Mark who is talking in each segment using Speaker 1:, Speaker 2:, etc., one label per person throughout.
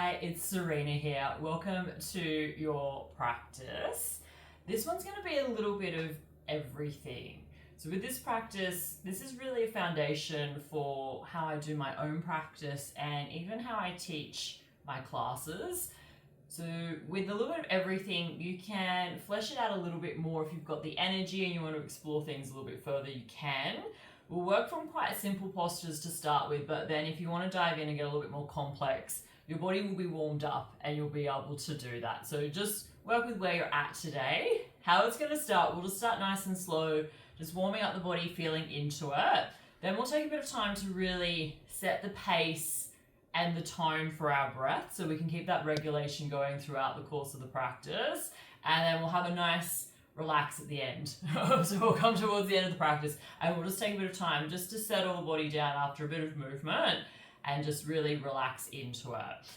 Speaker 1: Hi, it's Serena here. Welcome to your practice. This one's going to be a little bit of everything. So with this practice, this is really a foundation for how I do my own practice and even how I teach my classes. So with a little bit of everything, you can flesh it out a little bit more. If you've got the energy and you want to explore things a little bit further, you can. We'll work from quite simple postures to start with, but then if you want to dive in and get a little bit more complex, your body will be warmed up and you'll be able to do that. So just work with where you're at today. How it's going to start, we'll just start nice and slow, just warming up the body, feeling into it. Then we'll take a bit of time to really set the pace and the tone for our breath so we can keep that regulation going throughout the course of the practice. And then we'll have a nice relax at the end. So we'll come towards the end of the practice and we'll just take a bit of time just to settle the body down after a bit of movement and just really relax into it.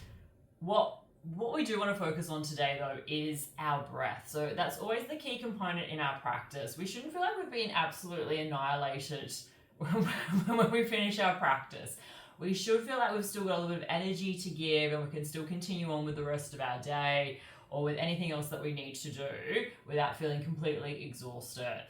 Speaker 1: What we do want to focus on today though is our breath. So that's always the key component in our practice. We shouldn't feel like we've been absolutely annihilated when we finish our practice. We should feel like we've still got a little bit of energy to give and we can still continue on with the rest of our day or with anything else that we need to do without feeling completely exhausted.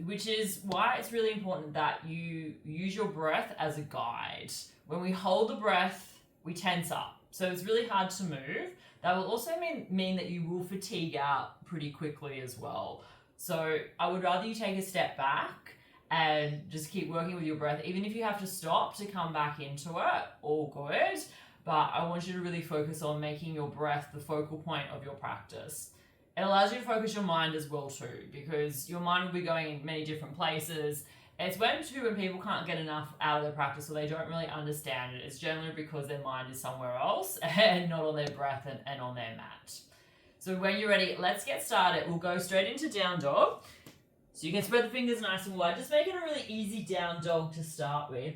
Speaker 1: Which is why it's really important that you use your breath as a guide. When we hold the breath, we tense up. So it's really hard to move. That will also mean that you will fatigue out pretty quickly as well. So I would rather you take a step back and just keep working with your breath. Even if you have to stop to come back into it, all good. But I want you to really focus on making your breath the focal point of your practice. It allows you to focus your mind as well too, because your mind will be going in many different places. It's when people can't get enough out of their practice or they don't really understand it. It's generally because their mind is somewhere else and not on their breath and on their mat. So when you're ready, let's get started. We'll go straight into down dog. So you can spread the fingers nice and wide. Just make it a really easy down dog to start with.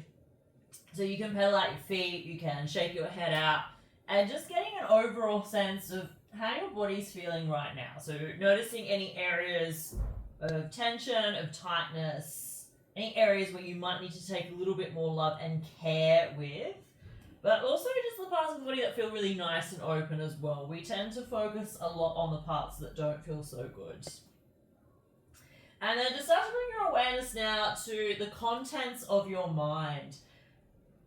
Speaker 1: So you can pedal out your feet, you can shake your head out, and just getting an overall sense of how your body's feeling right now. So noticing any areas of tension, of tightness, any areas where you might need to take a little bit more love and care with, but also just the parts of the body that feel really nice and open as well. We tend to focus a lot on the parts that don't feel so good. And then just start to bring your awareness now to the contents of your mind.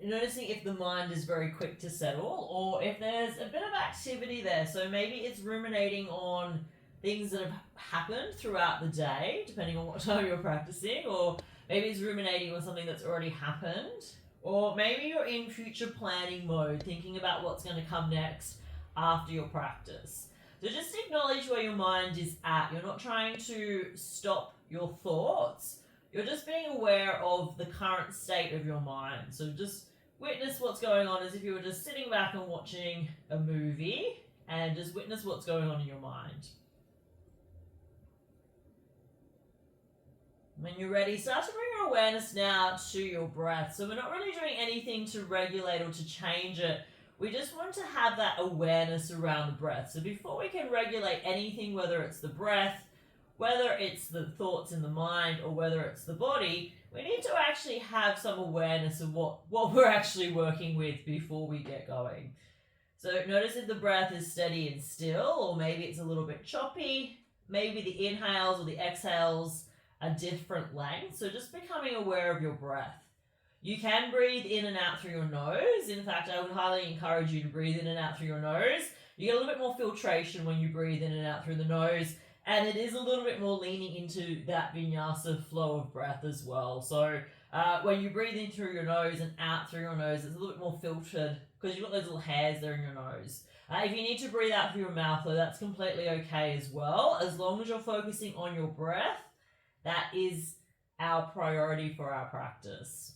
Speaker 1: Noticing if the mind is very quick to settle or if there's a bit of activity there. So maybe it's ruminating on things that have happened throughout the day, depending on what time you're practicing, or maybe it's ruminating on something that's already happened, or maybe you're in future planning mode, thinking about what's going to come next after your practice. So just acknowledge where your mind is at. You're not trying to stop your thoughts. You're just being aware of the current state of your mind. So just witness what's going on as if you were just sitting back and watching a movie and just witness what's going on in your mind. When you're ready, start to bring your awareness now to your breath. So we're not really doing anything to regulate or to change it. We just want to have that awareness around the breath. So before we can regulate anything, whether it's the breath, whether it's the thoughts in the mind, or whether it's the body, we need to actually have some awareness of what we're actually working with before we get going. So notice if the breath is steady and still, or maybe it's a little bit choppy. Maybe the inhales or the exhales are different lengths. So just becoming aware of your breath. You can breathe in and out through your nose. In fact, I would highly encourage you to breathe in and out through your nose. You get a little bit more filtration when you breathe in and out through the nose. And it is a little bit more leaning into that vinyasa flow of breath as well. So when you breathe in through your nose and out through your nose, it's a little bit more filtered because you've got those little hairs there in your nose. If you need to breathe out through your mouth, though, that's completely okay as well. As long as you're focusing on your breath, that is our priority for our practice.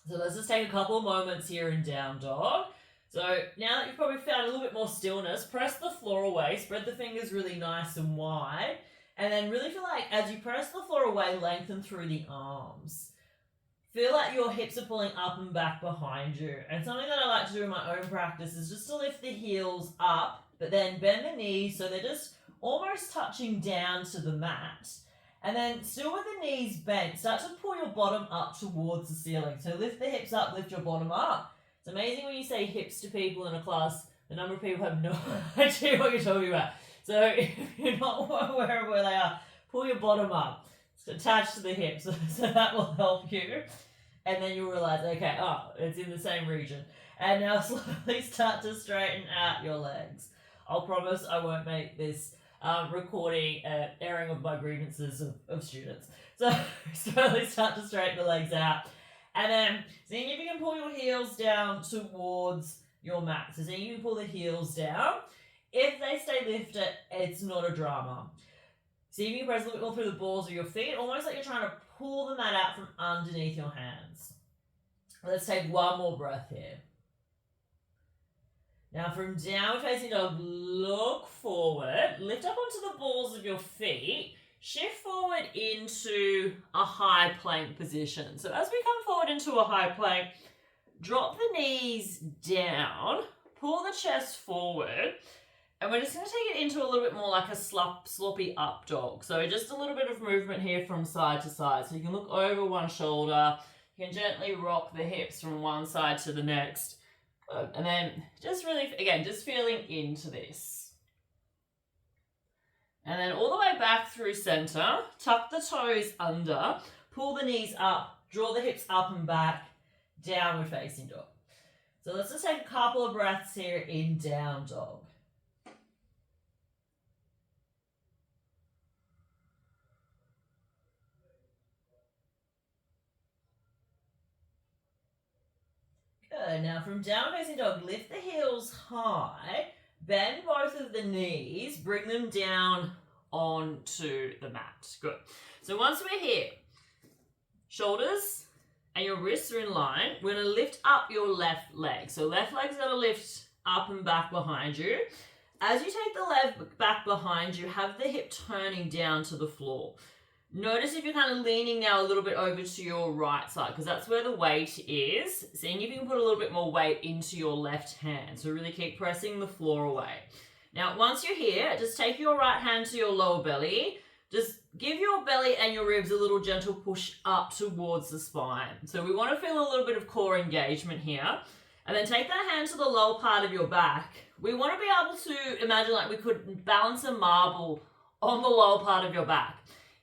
Speaker 1: So let's just take a couple of moments here in down dog. So now that you've probably found a little bit more stillness, press the floor away, spread the fingers really nice and wide, and then really feel like as you press the floor away, lengthen through the arms. Feel like your hips are pulling up and back behind you. And something that I like to do in my own practice is just to lift the heels up, but then bend the knees so they're just almost touching down to the mat. And then still with the knees bent, start to pull your bottom up towards the ceiling. So lift the hips up, lift your bottom up. amazing when you say hips to people in a class, the number of people have no idea what you're talking about. So if you're not aware of where they are, pull your bottom up. It's attached to the hips, so that will help you. And then you'll realize, okay, oh, it's in the same region. And now slowly start to straighten out your legs. I'll promise I won't make this recording airing of my grievances of students. So slowly start to straighten the legs out. And then seeing if you can pull your heels down towards your mat. So seeing if you can pull the heels down. If they stay lifted, it's not a drama. See if you can press a little bit more through the balls of your feet, almost like you're trying to pull the mat out from underneath your hands. Let's take one more breath here. Now from downward facing dog, look forward, lift up onto the balls of your feet, shift forward into a high plank position. So as we come forward into a high plank, drop the knees down, pull the chest forward, and we're just going to take it into a little bit more like a sloppy up dog. So just a little bit of movement here from side to side. So you can look over one shoulder, you can gently rock the hips from one side to the next. Good. And then just really, again, just feeling into this. And then all the way back through center, tuck the toes under, pull the knees up, draw the hips up and back, downward facing dog. So let's just take a couple of breaths here in down dog. Good. Now from downward facing dog, lift the heels high, bend both of the knees, bring them down onto the mat. Good. So once we're here, shoulders and your wrists are in line, we're going to lift up your left leg. So left leg's going to lift up and back behind you. As you take the leg back behind you, have the hip turning down to the floor. Notice if you're kind of leaning now a little bit over to your right side, because that's where the weight is. Seeing if you can put a little bit more weight into your left hand. So really keep pressing the floor away. Now, once you're here, just take your right hand to your lower belly. Just give your belly and your ribs a little gentle push up towards the spine. So we want to feel a little bit of core engagement here. And then take that hand to the lower part of your back. We want to be able to imagine like we could balance a marble on the lower part of your back.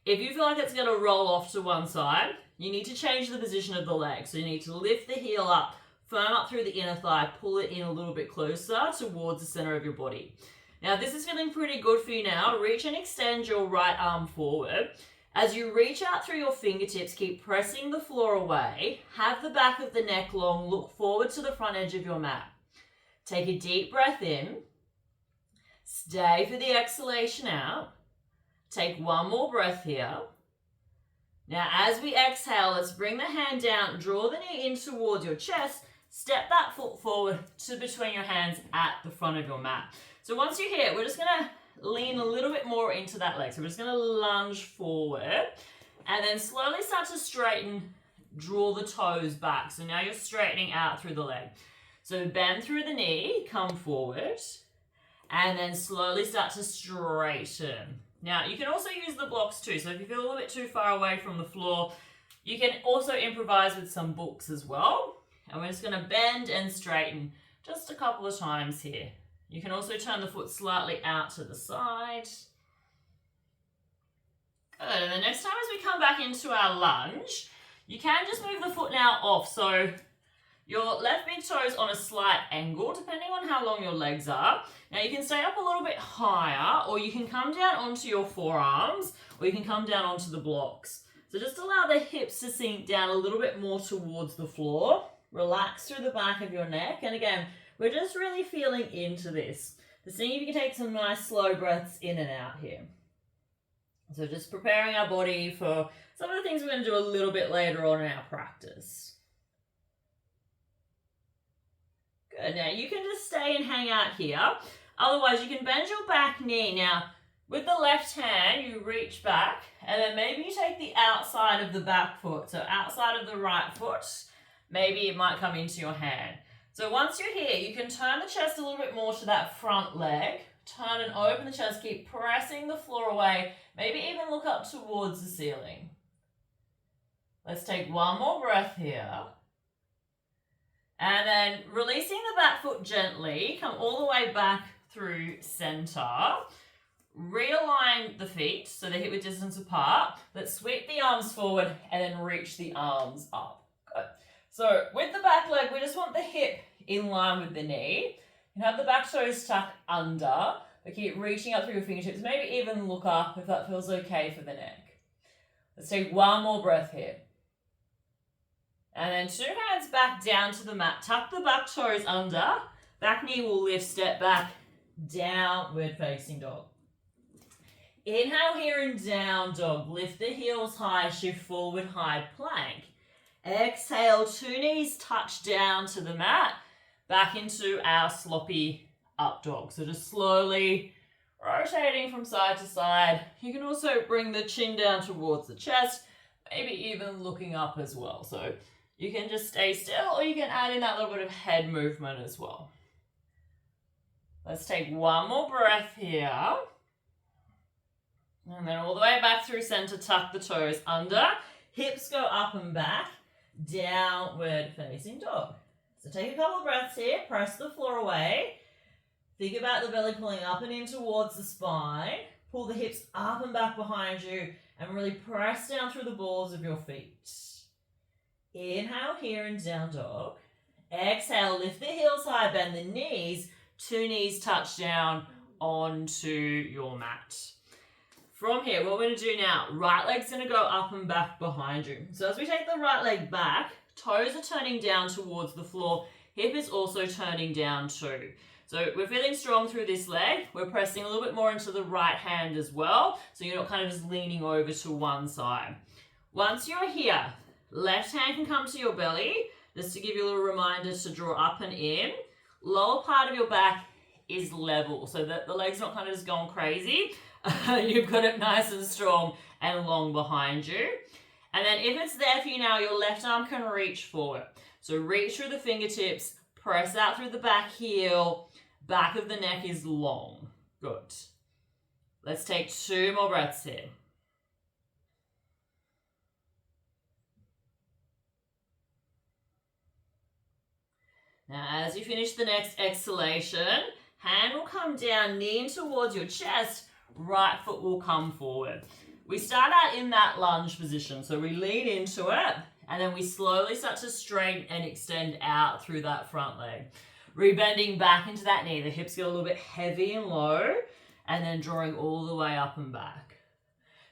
Speaker 1: If you feel like it's going to roll off to one side, you need to change the position of the leg. So you need to lift the heel up, firm up through the inner thigh, pull it in a little bit closer towards the center of your body. Now, if this is feeling pretty good for you now, reach and extend your right arm forward. As you reach out through your fingertips, keep pressing the floor away. Have the back of the neck long, look forward to the front edge of your mat. Take a deep breath in. Stay for the exhalation out. Take one more breath here. Now, as we exhale, let's bring the hand down, draw the knee in towards your chest, step that foot forward to between your hands at the front of your mat. So once you're here, we're just going to lean a little bit more into that leg. So we're just going to lunge forward and then slowly start to straighten, draw the toes back. So now you're straightening out through the leg. So bend through the knee, come forward, and then slowly start to straighten. Now, you can also use the blocks too. So if you feel a little bit too far away from the floor, you can also improvise with some books as well. And we're just going to bend and straighten just a couple of times here. You can also turn the foot slightly out to the side. Good. And the next time as we come back into our lunge, you can just move the foot now off. So your left big toe is on a slight angle, depending on how long your legs are. Now you can stay up a little bit higher, or you can come down onto your forearms, or you can come down onto the blocks. So just allow the hips to sink down a little bit more towards the floor. Relax through the back of your neck. And again, we're just really feeling into this. Just seeing if you can take some nice slow breaths in and out here. So just preparing our body for some of the things we're going to do a little bit later on in our practice. Good. Now you can just stay and hang out here. Otherwise, you can bend your back knee. Now, with the left hand, you reach back, and then maybe you take the outside of the back foot. So outside of the right foot, maybe it might come into your hand. So once you're here, you can turn the chest a little bit more to that front leg. Turn and open the chest. Keep pressing the floor away. Maybe even look up towards the ceiling. Let's take one more breath here. And then releasing the back foot gently, come all the way back through center. Realign the feet so they're hip width distance apart. Let's sweep the arms forward and then reach the arms up. Good. So with the back leg, we just want the hip in line with the knee. You can have the back toes tuck under, but keep reaching up through your fingertips. Maybe even look up if that feels okay for the neck. Let's take one more breath here. And then 2 hands back down to the mat. Tuck the back toes under. Back knee will lift, step back, downward facing dog. Inhale here and down dog. Lift the heels high, shift forward, high plank. Exhale, 2 knees touch down to the mat. Back into our sloppy up dog. So just slowly rotating from side to side. You can also bring the chin down towards the chest, maybe even looking up as well. So you can just stay still or you can add in that little bit of head movement as well. Let's take one more breath here. And then all the way back through center, tuck the toes under. Hips go up and back, downward facing dog. So take a couple of breaths here, press the floor away. Think about the belly pulling up and in towards the spine. Pull the hips up and back behind you and really press down through the balls of your feet. Inhale here and down dog. Exhale, lift the heels high, bend the knees. 2 knees touch down onto your mat. From here, what we're going to do now, right leg's going to go up and back behind you. So as we take the right leg back, toes are turning down towards the floor. Hip is also turning down too. So we're feeling strong through this leg. We're pressing a little bit more into the right hand as well. So you're not kind of just leaning over to one side. Once you're here, left hand can come to your belly, just to give you a little reminder to draw up and in. Lower part of your back is level, so that the leg's not kind of just going crazy. You've got it nice and strong and long behind you. And then if it's there for you now, your left arm can reach forward. So reach through the fingertips, press out through the back heel, back of the neck is long. Good. Let's take 2 more breaths here. Now, as you finish the next exhalation, hand will come down, knee in towards your chest, right foot will come forward. We start out in that lunge position, so we lean into it, and then we slowly start to straighten and extend out through that front leg. Rebending back into that knee, the hips get a little bit heavy and low, and then drawing all the way up and back.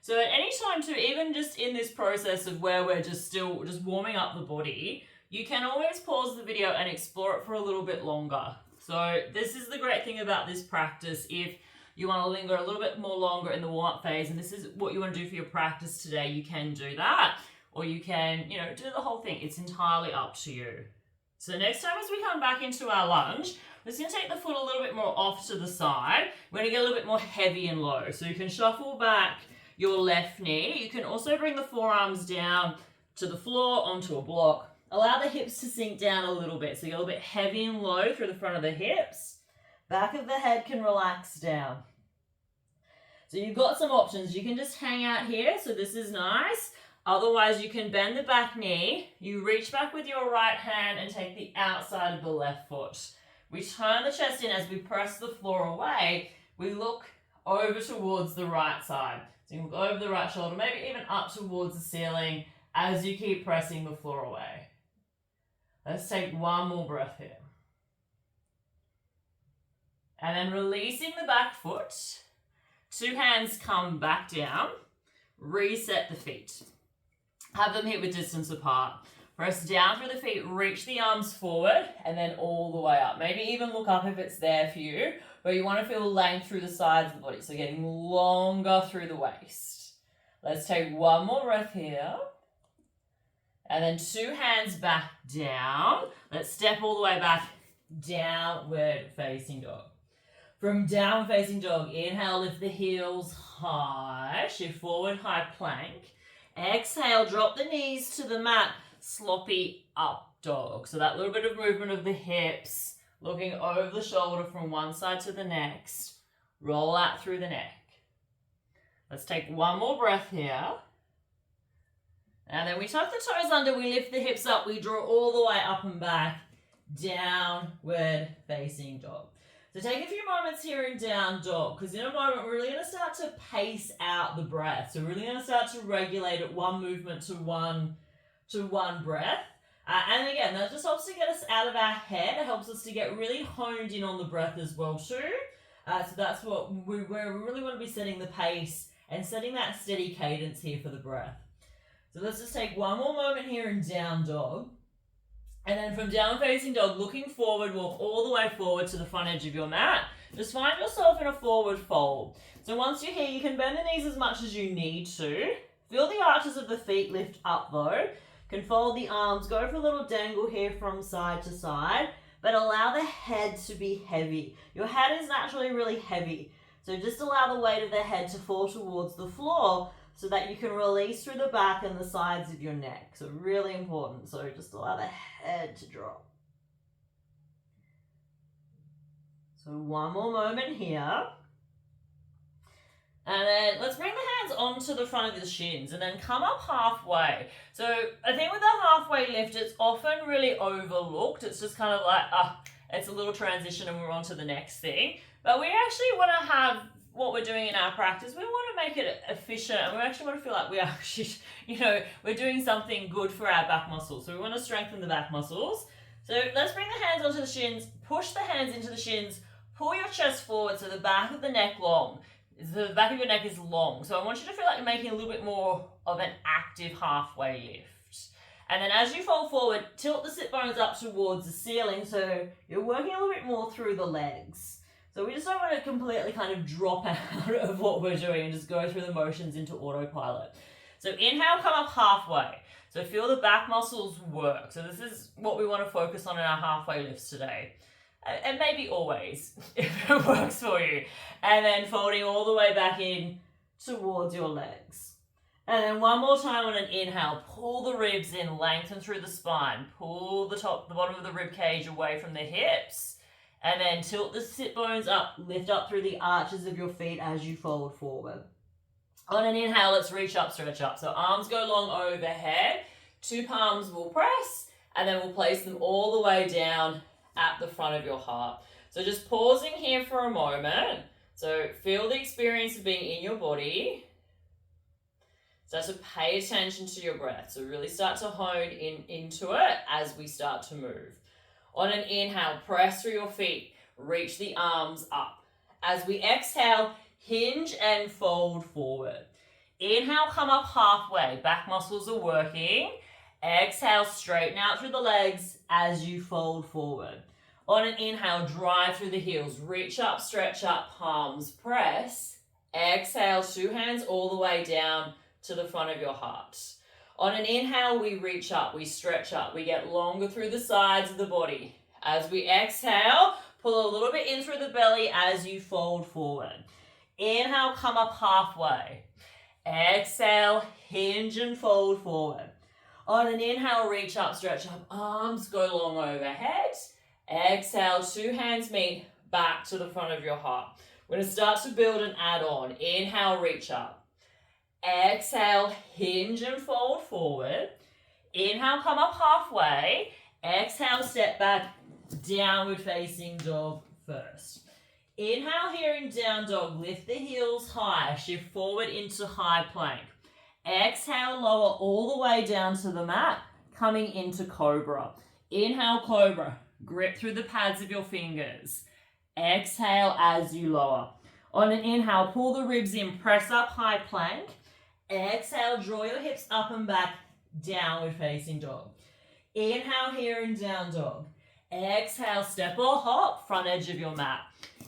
Speaker 1: So at any time too, even just in this process of where we're just warming up the body, you can always pause the video and explore it for a little bit longer. So this is the great thing about this practice. If you want to linger a little bit more longer in the warm-up phase, and this is what you want to do for your practice today, you can do that. Or you can, do the whole thing. It's entirely up to you. So next time as we come back into our lunge, we're just going to take the foot a little bit more off to the side. We're going to get a little bit more heavy and low. So you can shuffle back your left knee. You can also bring the forearms down to the floor onto a block. Allow the hips to sink down a little bit. So you get a little bit heavy and low through the front of the hips. Back of the head can relax down. So you've got some options. You can just hang out here. So this is nice. Otherwise, you can bend the back knee. You reach back with your right hand and take the outside of the left foot. We turn the chest in as we press the floor away. We look over towards the right side. So you look over the right shoulder, maybe even up towards the ceiling as you keep pressing the floor away. Let's take one more breath here. And then releasing the back foot. 2 hands come back down. Reset the feet. Have them hip width distance apart. Press down through the feet, reach the arms forward, and then all the way up. Maybe even look up if it's there for you, but you want to feel length through the sides of the body, so getting longer through the waist. Let's take one more breath here. And then 2 hands back down. Let's step all the way back, downward facing dog. From downward facing dog, inhale, lift the heels high, shift forward, high plank. Exhale, drop the knees to the mat, sloppy up dog. So that little bit of movement of the hips, looking over the shoulder from one side to the next. Roll out through the neck. Let's take one more breath here. And then we tuck the toes under, we lift the hips up, we draw all the way up and back. downward facing dog. So take a few moments here in down dog, because in a moment we're really going to start to pace out the breath. So we're really going to start to regulate it, one movement to one breath. And again, that just helps to get us out of our head. It helps us to get really honed in on the breath as well too. So that's what where we really want to be setting the pace and setting that steady cadence here for the breath. So let's just take one more moment here in down dog. And then from down facing dog, looking forward, walk all the way forward to the front edge of your mat. Just find yourself in a forward fold. So once you're here, you can bend the knees as much as you need to. Feel the arches of the feet lift up though. Can fold the arms, go for a little dangle here from side to side, but allow the head to be heavy. Your head is naturally really heavy, so just allow the weight of the head to fall towards the floor so that you can release through the back and the sides of your neck. So really important, so just allow the head to drop. So one more moment here. And then let's bring the hands onto the front of the shins and then come up halfway. So I think with the halfway lift, it's often really overlooked. It's just kind of like, it's a little transition and we're on to the next thing. But we actually want to have what we're doing in our practice. We want to make it efficient and we actually want to feel like we actually, we're doing something good for our back muscles. So we want to strengthen the back muscles. So let's bring the hands onto the shins, push the hands into the shins, pull your chest forward so the back of the neck long. The back of your neck is long. So I want you to feel like you're making a little bit more of an active halfway lift. And then as you fold forward, tilt the sit bones up towards the ceiling so you're working a little bit more through the legs. So we just don't want to completely kind of drop out of what we're doing and just go through the motions into autopilot. So inhale, come up halfway. So feel the back muscles work. So this is what we want to focus on in our halfway lifts today. And maybe always, if it works for you. And then folding all the way back in towards your legs. And then one more time on an inhale, pull the ribs in, lengthen through the spine. Pull the bottom of the rib cage away from the hips. And then tilt the sit bones up, lift up through the arches of your feet as you fold forward. On an inhale, let's reach up, stretch up. So arms go long overhead, 2 palms will press, and then we'll place them all the way down at the front of your heart. So just pausing here for a moment. So feel the experience of being in your body. Start to pay attention to your breath. So really start to hone into it as we start to move. On an inhale, press through your feet. Reach the arms up. As we exhale, hinge and fold forward. Inhale, come up halfway. Back muscles are working. Exhale, straighten out through the legs as you fold forward. On an inhale, drive through the heels. Reach up, stretch up, palms press. Exhale, 2 hands all the way down to the front of your heart. On an inhale, we reach up, we stretch up, we get longer through the sides of the body. As we exhale, pull a little bit in through the belly as you fold forward. Inhale, come up halfway. Exhale, hinge and fold forward. On an inhale, reach up, stretch up, arms go long overhead. Exhale, 2 hands meet back to the front of your heart. We're going to start to build and add on. Inhale, reach up. Exhale, hinge and fold forward. Inhale, come up halfway. Exhale, step back, downward facing dog first. Inhale here in down dog, lift the heels high, shift forward into high plank. Exhale, lower all the way down to the mat, coming into cobra. Inhale, cobra. Grip through the pads of your fingers. Exhale as you lower. On an inhale, pull the ribs in, press up high plank. Exhale, draw your hips up and back, downward facing dog. Inhale here in down dog. Exhale, step or hop, front edge of your mat.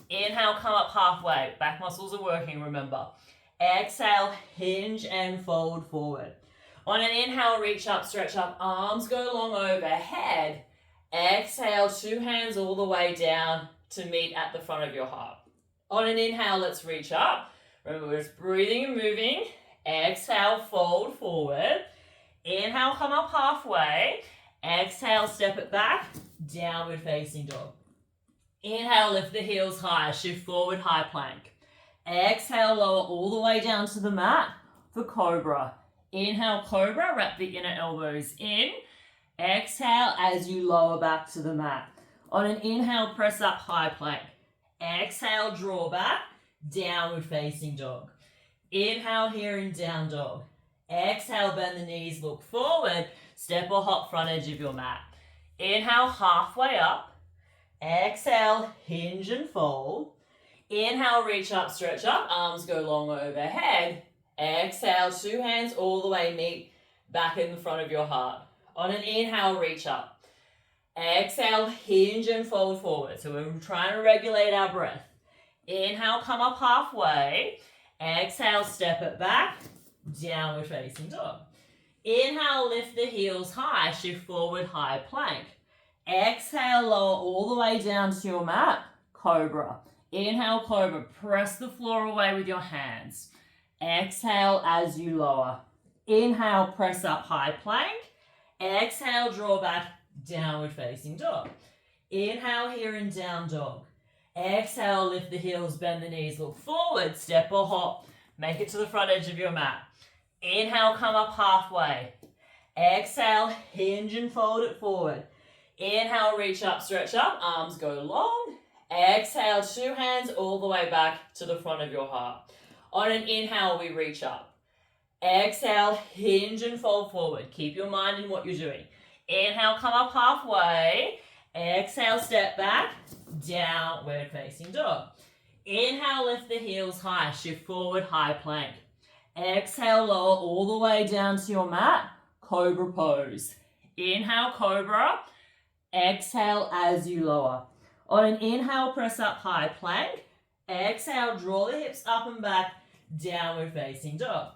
Speaker 1: Inhale, come up halfway. Back muscles are working, remember. Exhale, hinge and fold forward. On an inhale, reach up, stretch up, arms go long overhead. Exhale, 2 hands all the way down to meet at the front of your heart. On an inhale, let's reach up. Remember, we're just breathing and moving. Exhale, fold forward. Inhale, come up halfway. Exhale, step it back, downward facing dog. Inhale, lift the heels high, shift forward, high plank. Exhale, lower all the way down to the mat for cobra. Inhale, cobra, wrap the inner elbows in. Exhale as you lower back to the mat. On an inhale, press up, high plank. Exhale, draw back, downward facing dog. Inhale here in down dog. Exhale, bend the knees, look forward, step or hop front edge of your mat. Inhale, halfway up. Exhale, hinge and fold. Inhale, reach up, stretch up, arms go long overhead. Exhale, two hands all the way meet back in the front of your heart. On an inhale, reach up. Exhale, hinge and fold forward. So we're trying to regulate our breath. Inhale, come up halfway. Exhale, step it back, downward facing dog. Inhale, lift the heels high, shift forward, high plank. Exhale, lower all the way down to your mat, cobra. Inhale, cobra, press the floor away with your hands. Exhale as you lower. Inhale, press up, high plank. Exhale, draw back, downward facing dog. Inhale here in down dog. Exhale, lift the heels, bend the knees, look forward, step or hop, make it to the front edge of your mat. Inhale, come up halfway. Exhale, hinge and fold it forward. Inhale, reach up, stretch up, arms go long. Exhale, two hands all the way back to the front of your heart. On an inhale, we reach up. Exhale, hinge and fold forward. Keep your mind in what you're doing. Inhale, come up halfway. Exhale, step back, downward facing dog. Inhale, lift the heels high, shift forward, high plank. Exhale, lower all the way down to your mat, cobra pose. Inhale, cobra. Exhale as you lower. On an inhale, press up, high plank. Exhale, draw the hips up and back, downward facing dog.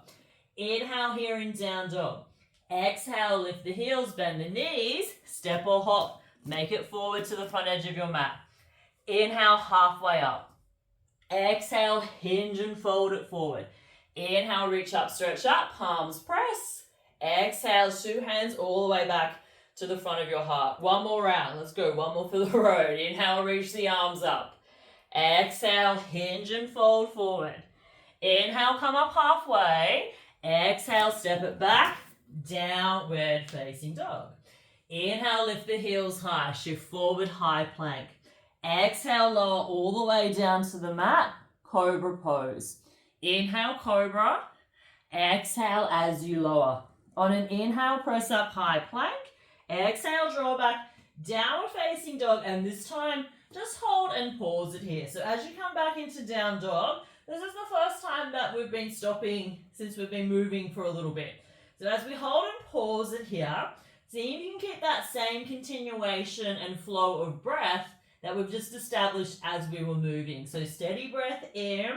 Speaker 1: Inhale here in down dog. Exhale, lift the heels, bend the knees, step or hop, make it forward to the front edge of your mat. Inhale, halfway up. Exhale, hinge and fold it forward. Inhale, reach up, stretch up, palms press. Exhale, two hands all the way back to the front of your heart. One more round, let's go, one more for the road. Inhale, reach the arms up. Exhale, hinge and fold forward. Inhale, come up halfway. Exhale, step it back, downward facing dog. Inhale, lift the heels high, shift forward, high plank. Exhale, lower all the way down to the mat, cobra pose. Inhale, cobra. Exhale as you lower. On an inhale, press up, high plank. Exhale, draw back, downward facing dog, and this time, just hold and pause it here. So as you come back into down dog, this is the first time that we've been stopping since we've been moving for a little bit. So as we hold and pause it here, see if you can keep that same continuation and flow of breath that we've just established as we were moving. So steady breath in,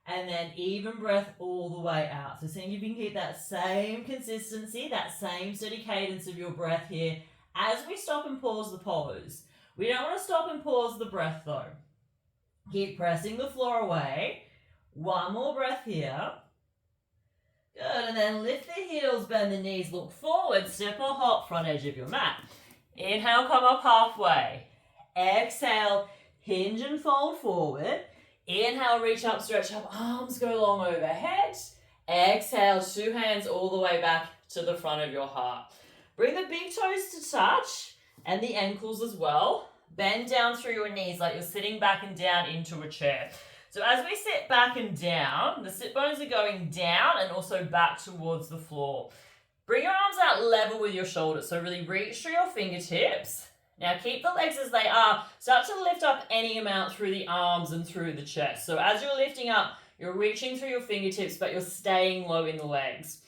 Speaker 1: and then even breath all the way out. So seeing if you can keep that same consistency, that same steady cadence of your breath here as we stop and pause the pose. We don't want to stop and pause the breath though. Keep pressing the floor away. One more breath here. Good, and then lift the heels, bend the knees, look forward, step or hop, front edge of your mat. Inhale, come up halfway. Exhale, hinge and fold forward. Inhale, reach up, stretch up, arms go long overhead. Exhale, two hands all the way back to the front of your heart. Bring the big toes to touch and the ankles as well. Bend down through your knees like you're sitting back and down into a chair. So as we sit back and down, the sit bones are going down and also back towards the floor. Bring your arms out level with your shoulders. So really reach through your fingertips. Now keep the legs as they are. Start to lift up any amount through the arms and through the chest. So as you're lifting up, you're reaching through your fingertips, but you're staying low in the legs.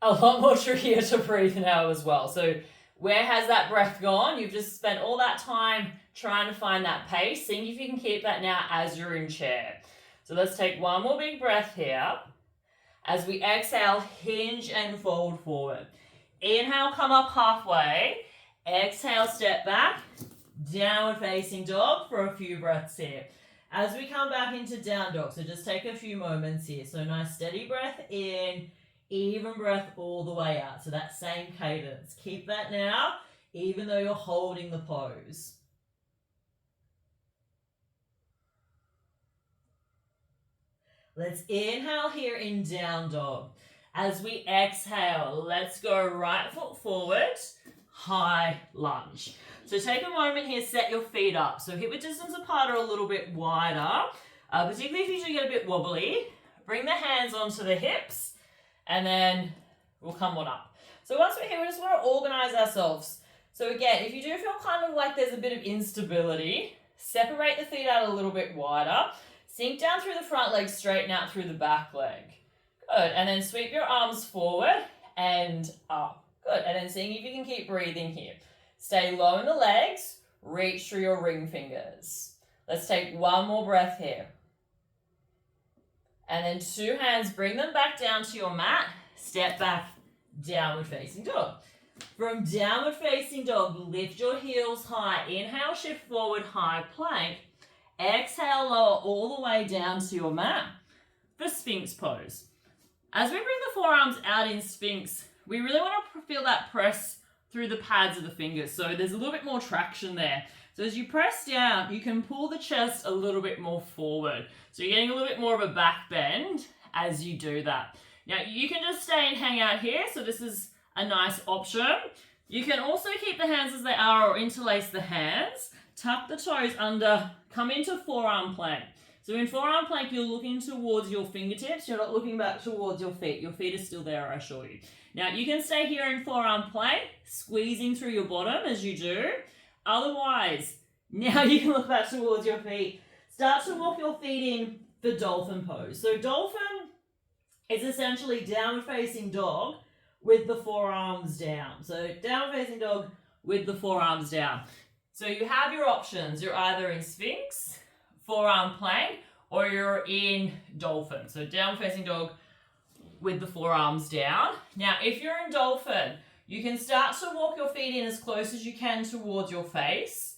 Speaker 1: A lot more trickier to breathe now as well. So where has that breath gone? You've just spent all that time trying to find that pace. See if you can keep that now as you're in chair. So let's take one more big breath here. As we exhale, hinge and fold forward. Inhale, come up halfway. Exhale, step back. Downward facing dog for a few breaths here. As we come back into down dog, so just take a few moments here. So nice steady breath in, even breath all the way out. So that same cadence. Keep that now, even though you're holding the pose. Let's inhale here in down dog. As we exhale, let's go right foot forward, high lunge. So take a moment here, set your feet up. So hip width distance apart or a little bit wider, particularly if you do get a bit wobbly. Bring the hands onto the hips and then we'll come on up. So once we're here, we just want to organize ourselves. So again, if you do feel kind of like there's a bit of instability, separate the feet out a little bit wider, sink down through the front leg, straighten out through the back leg. Good, and then sweep your arms forward and up. Good, and then seeing if you can keep breathing here. Stay low in the legs, reach through your ring fingers. Let's take one more breath here. And then two hands, bring them back down to your mat, step back, downward facing dog. From downward facing dog, lift your heels high, inhale, shift forward, high plank. Exhale, lower all the way down to your mat for Sphinx pose. As we bring the forearms out in Sphinx, we really want to feel that press through the pads of the fingers. So there's a little bit more traction there. So as you press down, you can pull the chest a little bit more forward. So you're getting a little bit more of a back bend as you do that. Now you can just stay and hang out here. So this is a nice option. You can also keep the hands as they are or interlace the hands. Tuck the toes under, come into forearm plank. So in forearm plank, you're looking towards your fingertips. You're not looking back towards your feet. Your feet are still there, I assure you. Now, you can stay here in forearm plank, squeezing through your bottom as you do. Otherwise, now you can look back towards your feet. Start to walk your feet in the dolphin pose. So dolphin is essentially downward facing dog with the forearms down. So downward facing dog with the forearms down. So you have your options. You're either in Sphinx, forearm plank, or you're in dolphin. So down facing dog with the forearms down. Now, if you're in dolphin, you can start to walk your feet in as close as you can towards your face.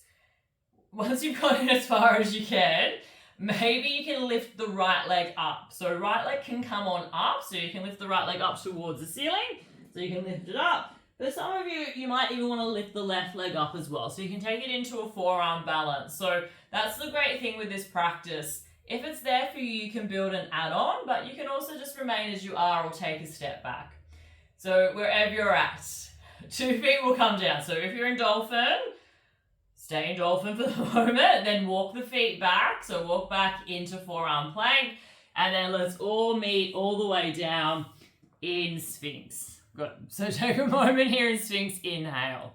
Speaker 1: Once you've got it as far as you can, maybe you can lift the right leg up. So right leg can come on up, so you can lift the right leg up towards the ceiling. So you can lift it up. For some of you, you might even want to lift the left leg up as well. So you can take it into a forearm balance. So that's the great thing with this practice. If it's there for you, you can build an add-on, but you can also just remain as you are or take a step back. So wherever you're at, 2 feet will come down. So if you're in dolphin, stay in dolphin for the moment, then walk the feet back. So walk back into forearm plank, and then let's all meet all the way down in Sphinx. Good. So take a moment here in Sphinx, inhale.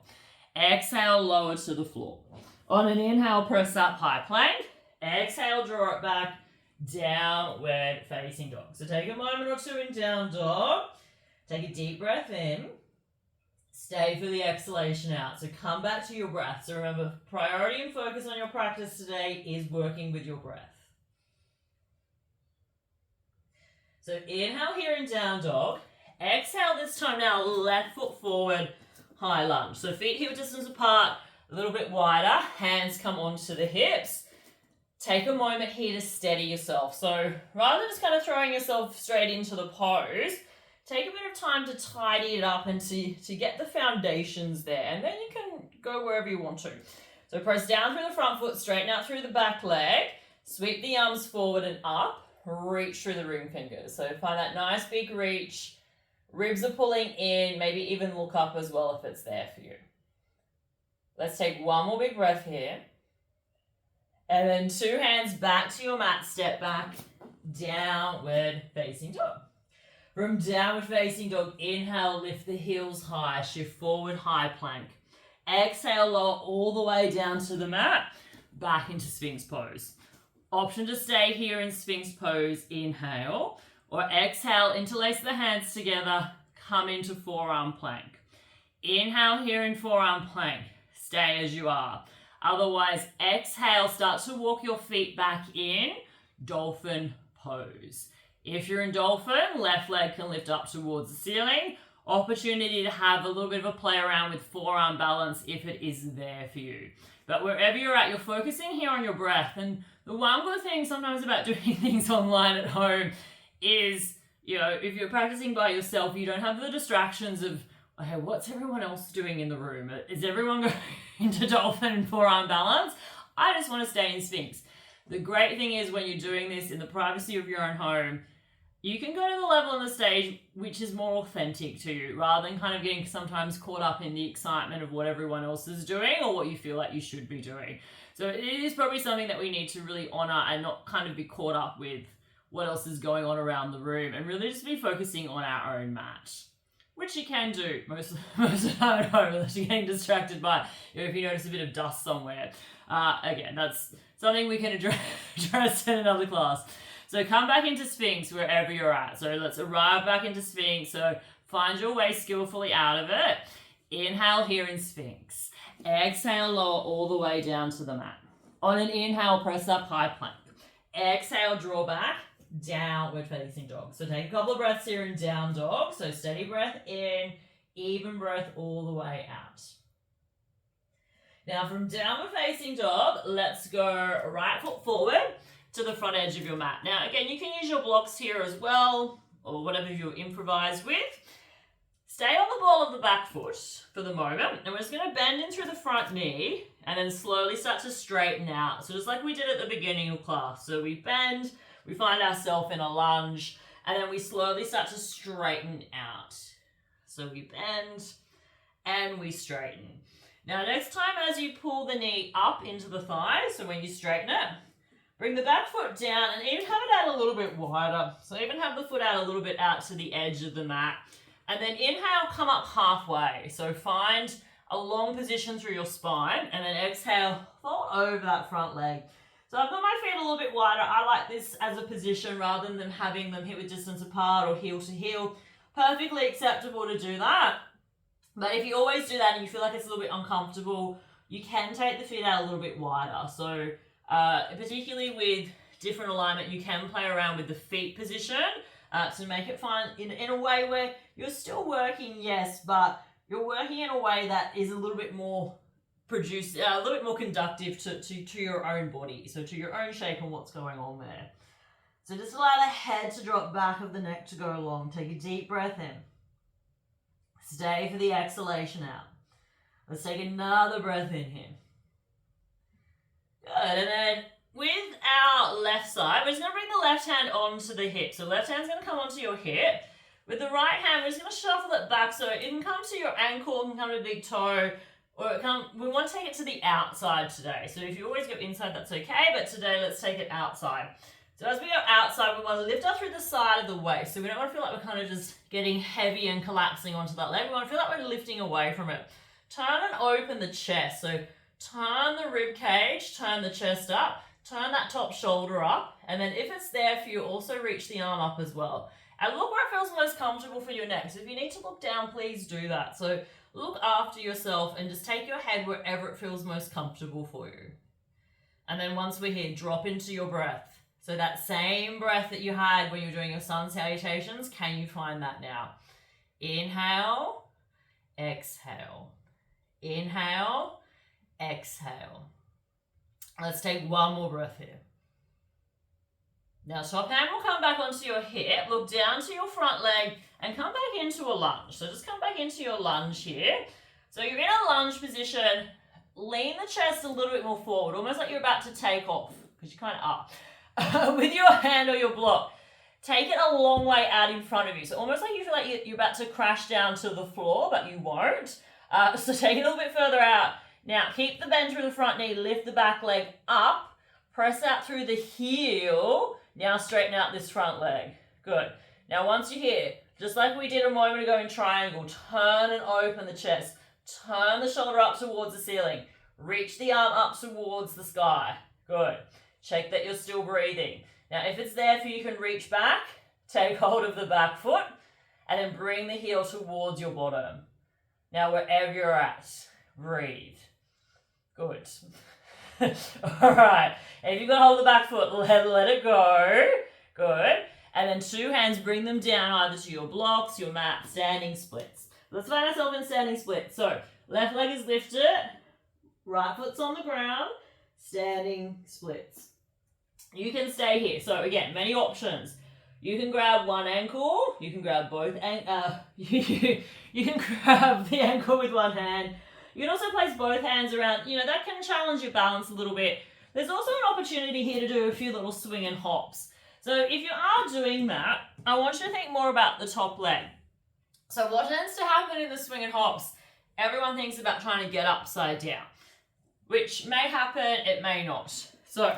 Speaker 1: Exhale, lower to the floor. On an inhale, press up, high plank. Exhale, draw it back, downward facing dog. So take a moment or two in down dog. Take a deep breath in. Stay for the exhalation out. So come back to your breath. So remember, priority and focus on your practice today is working with your breath. So inhale here in down dog. Exhale this time now, left foot forward, high lunge. So feet hip distance apart, a little bit wider, hands come onto the hips. Take a moment here to steady yourself. So rather than just kind of throwing yourself straight into the pose, take a bit of time to tidy it up and to get the foundations there. And then you can go wherever you want to. So press down through the front foot, straighten out through the back leg, sweep the arms forward and up, reach through the ring fingers. So find that nice big reach. Ribs are pulling in, maybe even look up as well if it's there for you. Let's take one more big breath here. And then 2 hands back to your mat, step back, downward facing dog. From downward facing dog, inhale, lift the heels high, shift forward, high plank. Exhale, lower all the way down to the mat, back into Sphinx pose. Option to stay here in Sphinx pose, inhale. Or exhale, interlace the hands together, come into forearm plank. Inhale here in forearm plank, stay as you are. Otherwise, exhale, start to walk your feet back in, dolphin pose. If you're in dolphin, left leg can lift up towards the ceiling. Opportunity to have a little bit of a play around with forearm balance if it is there for you. But wherever you're at, you're focusing here on your breath. And the one good thing sometimes about doing things online at home is, you know, if you're practicing by yourself, you don't have the distractions of, okay, what's everyone else doing in the room? Is everyone going into dolphin and forearm balance? I just want to stay in Sphinx. The great thing is when you're doing this in the privacy of your own home, you can go to the level on the stage which is more authentic to you, rather than kind of getting sometimes caught up in the excitement of what everyone else is doing or what you feel like you should be doing. So it is probably something that we need to really honor and not kind of be caught up with what else is going on around the room, and really just be focusing on our own mat, which you can do most of the time at home unless you're getting distracted by, if you notice a bit of dust somewhere. Again, that's something we can address in another class. So come back into Sphinx wherever you're at. So let's arrive back into Sphinx. So find your way skillfully out of it. Inhale here in Sphinx. Exhale, lower all the way down to the mat. On an inhale, press up, high plank. Exhale, draw back, downward facing dog. So take a couple of breaths here in down dog. So steady breath in, even breath all the way out. Now from downward facing dog, let's go right foot forward to the front edge of your mat. Now again, you can use your blocks here as well, or whatever you improvise with. Stay on the ball of the back foot for the moment, and we're just going to bend in through the front knee and then slowly start to straighten out. So just like we did at the beginning of class. So we bend, we find ourselves in a lunge, and then we slowly start to straighten out. So we bend and we straighten. Now next time as you pull the knee up into the thigh, so when you straighten it, bring the back foot down and even have it out a little bit wider. So even have the foot out a little bit out to the edge of the mat. And then inhale, come up halfway. So find a long position through your spine, and then exhale, fold over that front leg. So I've got my feet a little bit wider. I like this as a position rather than having them hip width distance apart or heel to heel. Perfectly acceptable to do that. But if you always do that and you feel like it's a little bit uncomfortable, you can take the feet out a little bit wider. So particularly with different alignment, you can play around with the feet position to make it fun in a way where you're still working, yes, but you're working in a way that is a little bit more a little bit more conductive to your own body, so to your own shape and what's going on there. So just allow the head to drop back of the neck to go along. Take a deep breath in. Stay for the exhalation out. Let's take another breath in here. Good, and then with our left side, we're just going to bring the left hand onto the hip. So left hand's going to come onto your hip. With the right hand, we're just going to shuffle it back so it can come to your ankle, it can come to the big toe, or we want to take it to the outside today. So if you always go inside, that's okay, but today let's take it outside. So as we go outside, we want to lift up through the side of the waist. So we don't want to feel like we're kind of just getting heavy and collapsing onto that leg. We want to feel like we're lifting away from it. Turn and open the chest. So turn the rib cage, turn the chest up, turn that top shoulder up, and then if it's there for you, also reach the arm up as well. And look where it feels most comfortable for your neck. So if you need to look down, please do that. So look after yourself and just take your head wherever it feels most comfortable for you. And then once we're here, drop into your breath. So that same breath that you had when you were doing your sun salutations, can you find that now? Inhale, exhale. Inhale, exhale. Let's take one more breath here. Now top hand will come back onto your hip, look down to your front leg and come back into a lunge. So just come back into your lunge here. So you're in a lunge position, lean the chest a little bit more forward, almost like you're about to take off, because you kind of are. With your hand or your block, take it a long way out in front of you. So almost like you feel like you're about to crash down to the floor, but you won't. So take it a little bit further out. Now keep the bend through the front knee, lift the back leg up, press out through the heel. Now straighten out this front leg. Good. Now once you're here, just like we did a moment ago in triangle, turn and open the chest. Turn the shoulder up towards the ceiling. Reach the arm up towards the sky. Good. Check that you're still breathing. Now if it's there for you, you can reach back, take hold of the back foot, and then bring the heel towards your bottom. Now wherever you're at, breathe. Good. All right. And if you've got to hold the back foot, let it go. Good. And then two hands, bring them down either to your blocks, your mat, standing splits. Let's find ourselves in standing splits. So left leg is lifted, right foot's on the ground, standing splits. You can stay here. So again, many options. You can grab one ankle, you can grab both, you can grab the ankle with one hand. You can also place both hands around, that can challenge your balance a little bit. There's also an opportunity here to do a few little swing and hops. So if you are doing that, I want you to think more about the top leg. So what tends to happen in the swing and hops, everyone thinks about trying to get upside down, which may happen, it may not. So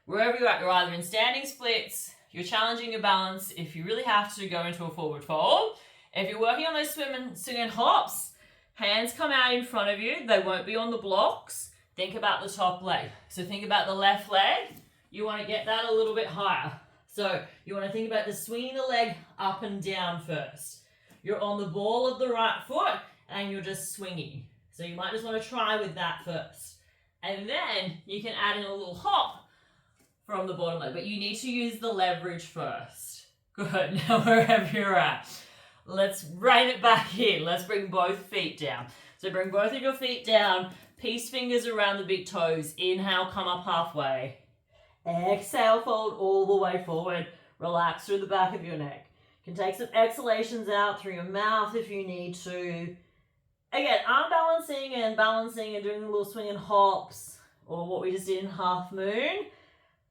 Speaker 1: wherever you're at, you're either in standing splits, you're challenging your balance if you really have to go into a forward fold. If you're working on those swing and hops, hands come out in front of you, they won't be on the blocks. Think about the top leg. So think about the left leg. You want to get that a little bit higher. So you want to think about the swinging the leg up and down first. You're on the ball of the right foot and you're just swinging. So you might just want to try with that first. And then you can add in a little hop from the bottom leg, but you need to use the leverage first. Good, now wherever you're at. Let's rein it back in. Let's bring both feet down. So bring both of your feet down, peace fingers around the big toes. Inhale, come up halfway. Exhale, fold all the way forward. Relax through the back of your neck. You can take some exhalations out through your mouth if you need to. Again, arm balancing and doing the little swing and hops, or what we just did in half moon,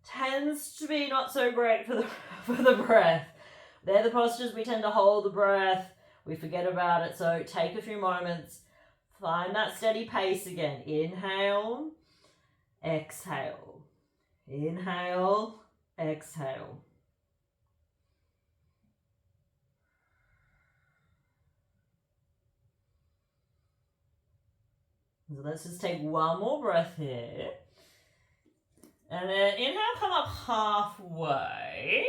Speaker 1: tends to be not so great for the breath. They're the postures we tend to hold the breath. We forget about it, so take a few moments. Find that steady pace again. Inhale, exhale. Inhale, exhale. So let's just take one more breath here. And then inhale, come up halfway.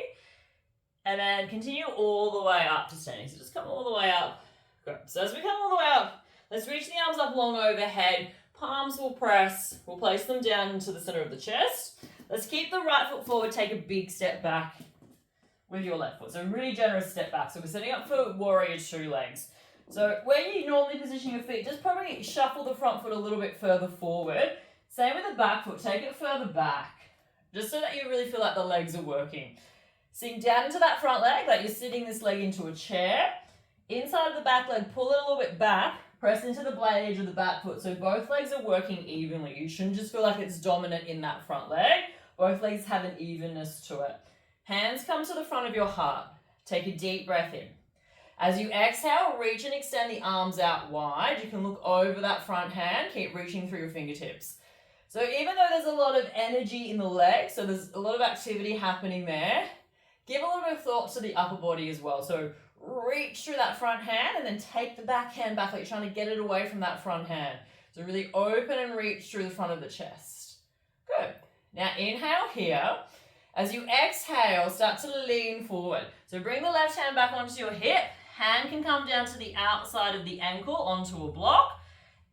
Speaker 1: And then continue all the way up to standing. So just come all the way up. Good. So as we come all the way up, let's reach the arms up long overhead. Palms will press. We'll place them down into the center of the chest. Let's keep the right foot forward. Take a big step back with your left foot. So a really generous step back. So we're setting up for warrior two legs. So where you normally position your feet, just probably shuffle the front foot a little bit further forward. Same with the back foot. Take it further back, just so that you really feel like the legs are working. Sink down into that front leg, like you're sitting this leg into a chair. Inside of the back leg, pull it a little bit back. Press into the blade edge of the back foot so both legs are working evenly. You shouldn't just feel like it's dominant in that front leg. Both legs have an evenness to it. Hands come to the front of your heart. Take a deep breath in. As you exhale, reach and extend the arms out wide. You can look over that front hand. Keep reaching through your fingertips. So even though there's a lot of energy in the legs, so there's a lot of activity happening there, give a little bit of thought to the upper body as well. So reach through that front hand and then take the back hand back like you're trying to get it away from that front hand. So really open and reach through the front of the chest. Good. Now inhale here. As you exhale, start to lean forward. So bring the left hand back onto your hip. Hand can come down to the outside of the ankle onto a block.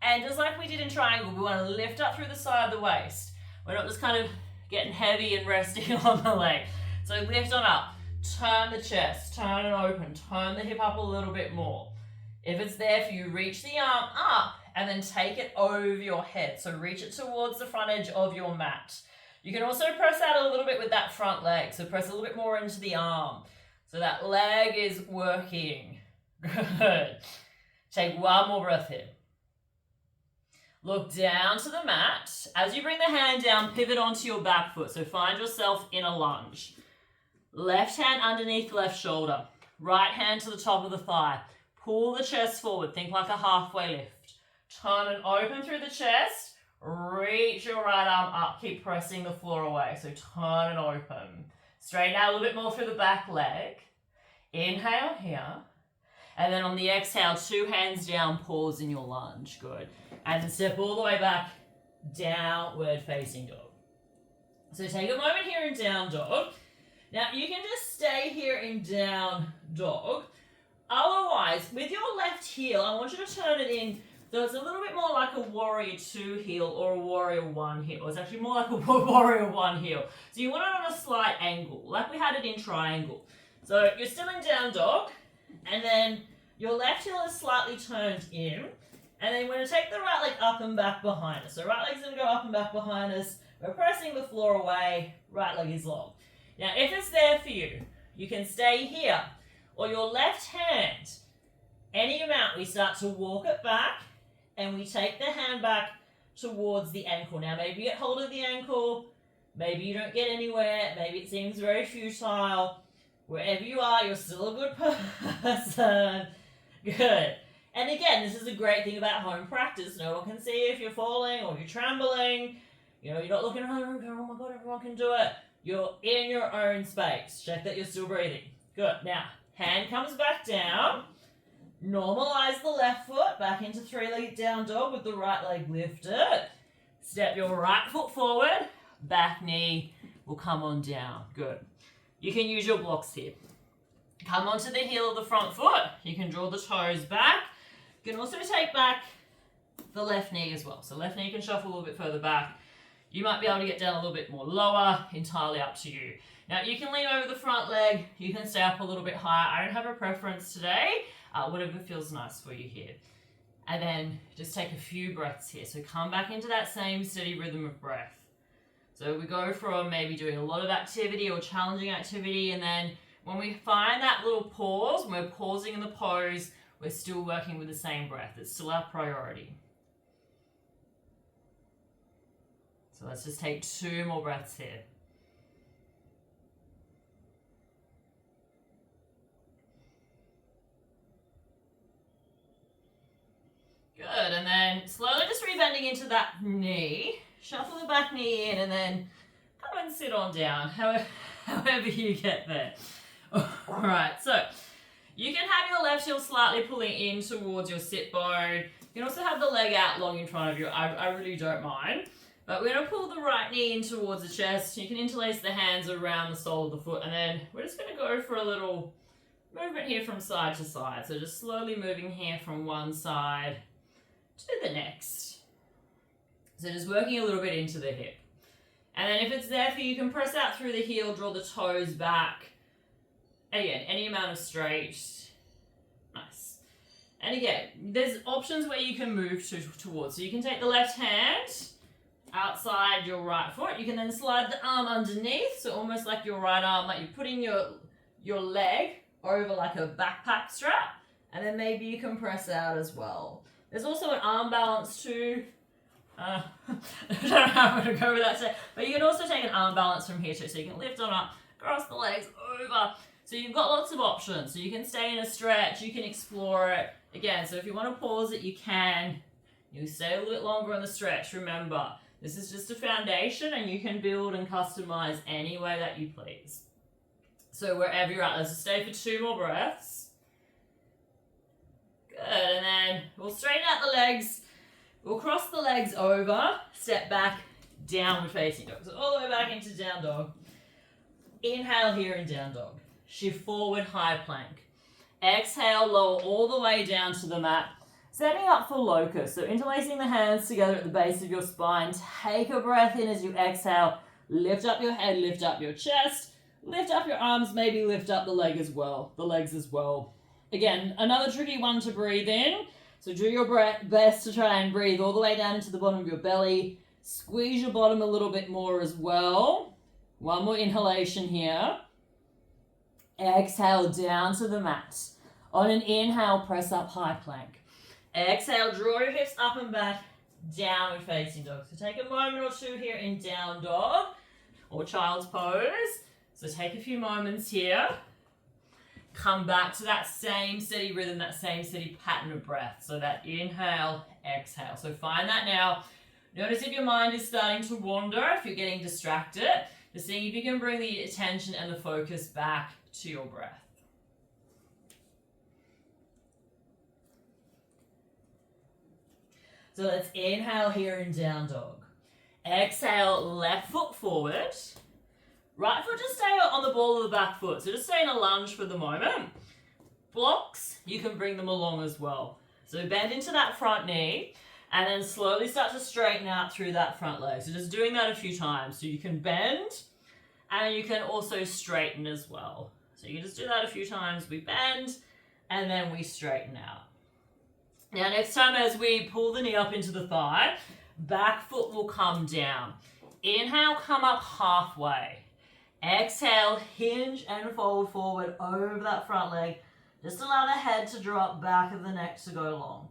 Speaker 1: And just like we did in triangle, we want to lift up through the side of the waist. We're not just kind of getting heavy and resting on the leg. So lift on up. Turn the chest, turn and open, turn the hip up a little bit more. If it's there for you, reach the arm up and then take it over your head. So reach it towards the front edge of your mat. You can also press out a little bit with that front leg. So press a little bit more into the arm. So that leg is working. Good. Take one more breath here. Look down to the mat. As you bring the hand down, pivot onto your back foot. So find yourself in a lunge. Left hand underneath left shoulder. Right hand to the top of the thigh. Pull the chest forward. Think like a halfway lift. Turn and open through the chest. Reach your right arm up. Keep pressing the floor away. So turn and open. Straighten out a little bit more through the back leg. Inhale here. And then on the exhale, two hands down, pause in your lunge. Good. And then step all the way back, downward facing dog. So take a moment here in down dog. Now you can just stay here in down dog. Otherwise, with your left heel, I want you to turn it in so it's a little bit more like a warrior two heel or a warrior one heel. It's actually more like a warrior one heel. So you want it on a slight angle, like we had it in triangle. So you're still in down dog, and then your left heel is slightly turned in, and then we're going to take the right leg up and back behind us. So right leg's going to go up and back behind us. We're pressing the floor away. Right leg is long. Now, if it's there for you, you can stay here, or your left hand, any amount, we start to walk it back, and we take the hand back towards the ankle. Now, maybe get hold of the ankle, Maybe you don't get anywhere. Maybe it seems very futile. Wherever you are, you're still a good person. Good. And again, this is a great thing about home practice. No one can see if you're falling or if you're trembling. You know, you're not looking around the room going, oh my God, everyone can do it. You're in your own space. Check that you're still breathing. Good. Now, hand comes back down. Normalize the left foot back into 3-legged down dog with the right leg lifted. Step your right foot forward. Back knee will come on down. Good. You can use your blocks here. Come onto the heel of the front foot. You can draw the toes back. You can also take back the left knee as well. So left knee can shuffle a little bit further back. You might be able to get down a little bit more lower, entirely up to you. Now you can lean over the front leg. You can stay up a little bit higher. I don't have a preference today. Whatever feels nice for you here. And then just take a few breaths here. So come back into that same steady rhythm of breath. So we go from maybe doing a lot of activity or challenging activity, and then when we find that little pause, when we're pausing in the pose, we're still working with the same breath. It's still our priority. So let's just take 2 more breaths here. Good, and then slowly just rebending into that knee. Shuffle the back knee in and then come and sit on down, however you get there. Alright, so you can have your left heel slightly pulling in towards your sit bone. You can also have the leg out long in front of you. I really don't mind. But we're going to pull the right knee in towards the chest. You can interlace the hands around the sole of the foot, and then we're just going to go for a little movement here from side to side. So just slowly moving here from one side to the next. So just working a little bit into the hip. And then if it's there for you, you can press out through the heel, draw the toes back. Again, any amount of straight. Nice. And again, there's options where you can move towards. So you can take the left hand outside your right foot. You can then slide the arm underneath. So almost like your right arm, like you're putting your leg over like a backpack strap. And then maybe you can press out as well. There's also an arm balance too. I don't know how I'm going to go with that today. But you can also take an arm balance from here too. So you can lift on up, cross the legs over. So you've got lots of options. So you can stay in a stretch, you can explore it. Again, so if you want to pause it, you can. You stay a little bit longer on the stretch. Remember, this is just a foundation and you can build and customize any way that you please. So wherever you're at, let's just stay for 2 more breaths. Good, and then we'll straighten out the legs. We'll cross the legs over, step back, downward facing dog. So all the way back into down dog. Inhale here in down dog. Shift forward, high plank. Exhale, lower all the way down to the mat. Setting up for locust. So interlacing the hands together at the base of your spine. Take a breath in as you exhale. Lift up your head, lift up your chest. Lift up your arms, maybe lift up the legs as well. Again, another tricky one to breathe in. So do your best to try and breathe all the way down into the bottom of your belly. Squeeze your bottom a little bit more as well. One more inhalation here. Exhale down to the mat. On an inhale, press up high plank. Exhale, draw your hips up and back, downward facing dog. So take a moment or two here in down dog or child's pose. So take a few moments here. Come back to that same steady rhythm, that same steady pattern of breath. So that inhale, exhale. So find that now. Notice if your mind is starting to wander, if you're getting distracted, just seeing if you can bring the attention and the focus back to your breath. So let's inhale here in down dog. Exhale, left foot forward. Right foot just stay on the ball of the back foot. So just stay in a lunge for the moment. Blocks, you can bring them along as well. So bend into that front knee and then slowly start to straighten out through that front leg. So just doing that a few times. So you can bend and you can also straighten as well. So you can just do that a few times. We bend and then we straighten out. Now next time as we pull the knee up into the thigh, back foot will come down. Inhale, come up halfway. Exhale, hinge and fold forward over that front leg. Just allow the head to drop, back of the neck to go long.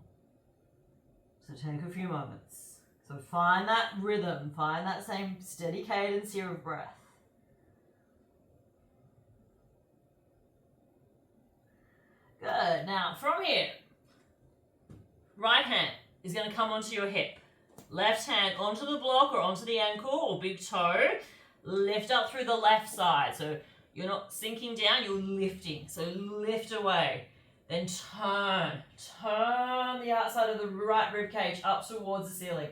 Speaker 1: So take a few moments. So So find that rhythm, find that same steady cadence here of breath. Good. Now from here, right hand is going to come onto your hip. Left hand onto the block or onto the ankle or big toe. Lift up through the left side. So you're not sinking down, you're lifting. So lift away. Then turn the outside of the right rib cage up towards the ceiling.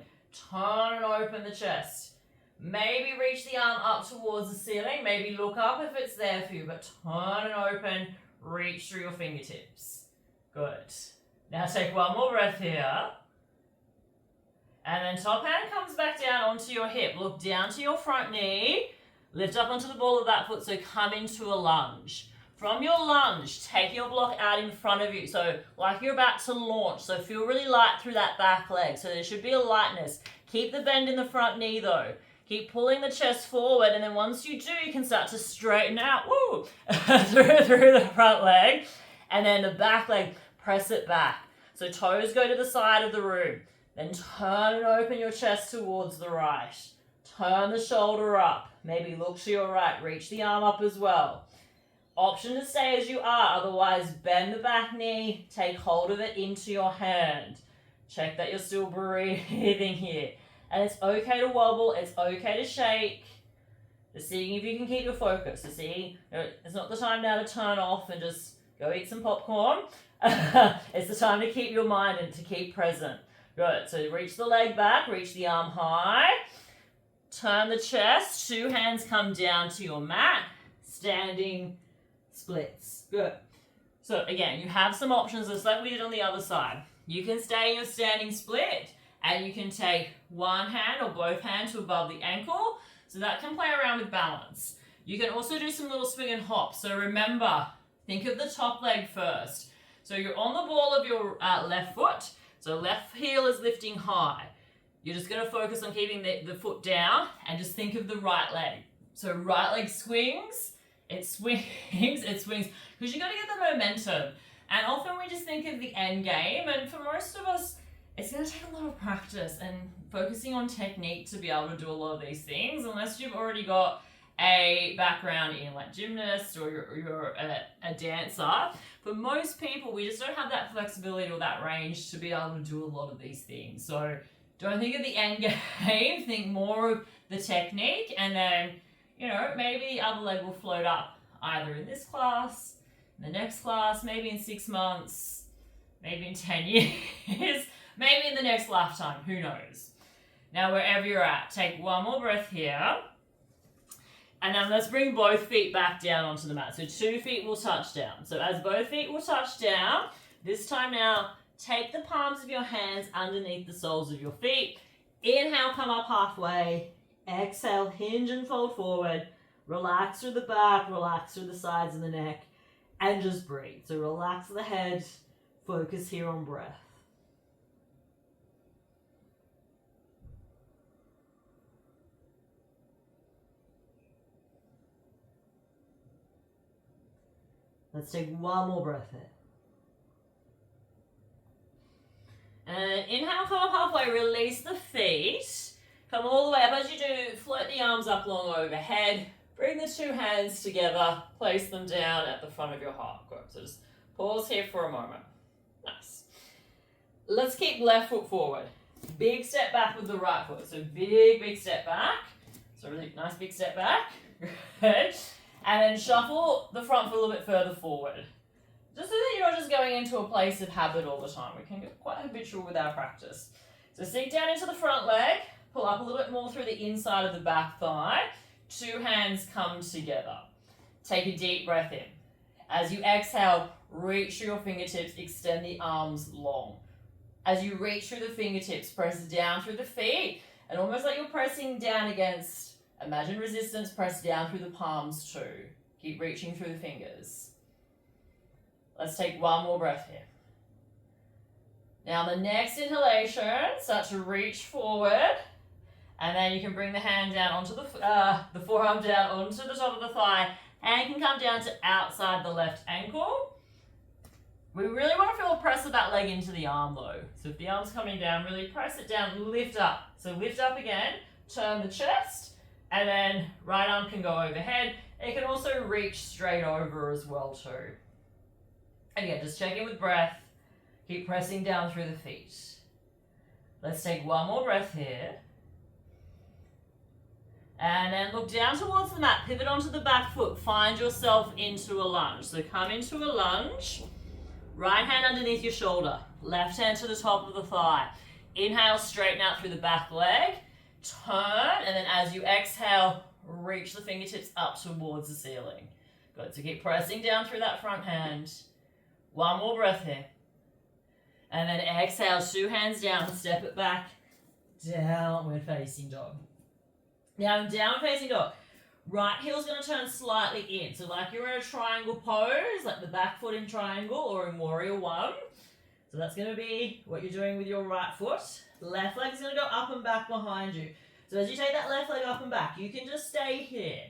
Speaker 1: Turn and open the chest. Maybe reach the arm up towards the ceiling. Maybe look up if it's there for you, but turn and open, reach through your fingertips. Good. Now take one more breath here. And then top hand comes back down onto your hip. Look down to your front knee. Lift up onto the ball of that foot, so come into a lunge. From your lunge, take your block out in front of you. So like you're about to launch. So feel really light through that back leg. So there should be a lightness. Keep the bend in the front knee though. Keep pulling the chest forward. And then once you do, you can start to straighten out woo, through the front leg. And then the back leg, press it back. So toes go to the side of the room. Then turn and open your chest towards the right. Turn the shoulder up. Maybe look to your right. Reach the arm up as well. Option to stay as you are, otherwise bend the back knee, take hold of it into your hand. Check that you're still breathing here. And it's okay to wobble, it's okay to shake. Just seeing if you can keep your focus. So see, it's not the time now to turn off and just go eat some popcorn. It's the time to keep your mind and to keep present. Good, so reach the leg back, reach the arm high. Turn the chest, two hands come down to your mat, standing splits. Good. So again, you have some options just like we did on the other side. You can stay in your standing split and you can take one hand or both hands to above the ankle, so that can play around with balance. You can also do some little swing and hop. So remember, think of the top leg first. So you're on the ball of your left foot, so left heel is lifting high. You're just going to focus on keeping the foot down and just think of the right leg. So right leg swings, it swings, because you got to get the momentum. And often we just think of the end game, and for most of us, it's going to take a lot of practice and focusing on technique to be able to do a lot of these things, unless you've already got a background in like gymnast or you're a dancer. For most people, we just don't have that flexibility or that range to be able to do a lot of these things. So don't think of the end game, think more of the technique, and then, maybe the other leg will float up either in this class, in the next class, maybe in 6 months, maybe in 10 years, maybe in the next lifetime, who knows. Now, wherever you're at, take one more breath here. And then let's bring both feet back down onto the mat. So 2 feet will touch down. So as both feet will touch down, this time now, take the palms of your hands underneath the soles of your feet. Inhale, come up halfway. Exhale, hinge and fold forward. Relax through the back, relax through the sides of the neck, and just breathe. So relax the head, focus here on breath. Let's take one more breath in. And inhale, come up halfway, release the feet. Come all the way up. As you do, float the arms up long overhead. Bring the 2 hands together, place them down at the front of your heart. Good. So just pause here for a moment. Nice. Let's keep left foot forward. Big step back with the right foot. So big step back. So really nice big step back. Good. And then shuffle the front foot a little bit further forward. Just so that you're not just going into a place of habit all the time. We can get quite habitual with our practice. So sink down into the front leg, pull up a little bit more through the inside of the back thigh. 2 hands come together. Take a deep breath in. As you exhale, reach through your fingertips, extend the arms long. As you reach through the fingertips, press down through the feet, and almost like you're pressing down against, imagine resistance, press down through the palms too. Keep reaching through the fingers. Let's take one more breath here. Now the next inhalation, start to reach forward, and then you can bring the hand down onto the forearm down onto the top of the thigh, and can come down to outside the left ankle. We really want to feel a press of that leg into the arm though. So if the arm's coming down, really press it down, lift up. So lift up again, turn the chest, and then right arm can go overhead. It can also reach straight over as well too. And again, just check in with breath. Keep pressing down through the feet. Let's take one more breath here. And then look down towards the mat, pivot onto the back foot, find yourself into a lunge. So come into a lunge, right hand underneath your shoulder, left hand to the top of the thigh. Inhale, straighten out through the back leg, turn, and then as you exhale, reach the fingertips up towards the ceiling. Good, so keep pressing down through that front hand. One more breath here. And then exhale, 2 hands down, step it back, downward facing dog. Now in downward facing dog, right heel's going to turn slightly in. So like you're in a triangle pose, like the back foot in triangle or in warrior one. So that's going to be what you're doing with your right foot. Left leg is going to go up and back behind you. So as you take that left leg up and back, you can just stay here.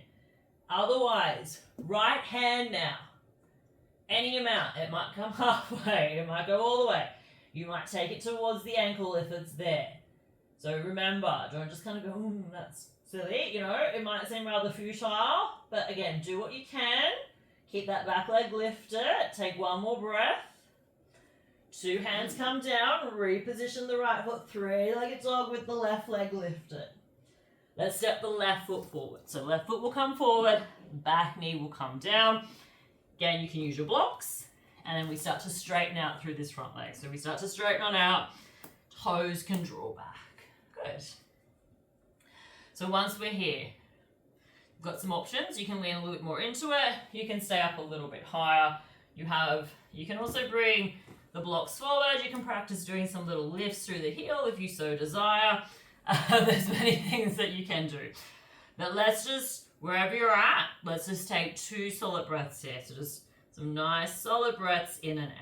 Speaker 1: Otherwise, right hand now. Any amount. It might come halfway. It might go all the way. You might take it towards the ankle if it's there. So remember, don't just kind of go, that's silly, it might seem rather futile, but again, do what you can. Keep that back leg lifted. Take one more breath. 2 hands come down. Reposition the right foot, 3-legged dog with the left leg lifted. Let's step the left foot forward. So left foot will come forward, back knee will come down. Again, you can use your blocks, and then we start to straighten out through this front leg. So we start to straighten on out, toes can draw back. Good. So once we're here, we've got some options. You can lean a little bit more into it. You can stay up a little bit higher. You can also bring the blocks forward. You can practice doing some little lifts through the heel if you so desire. There's many things that you can do. But let's just, wherever you're at, let's just take 2 solid breaths here. So just some nice solid breaths in and out.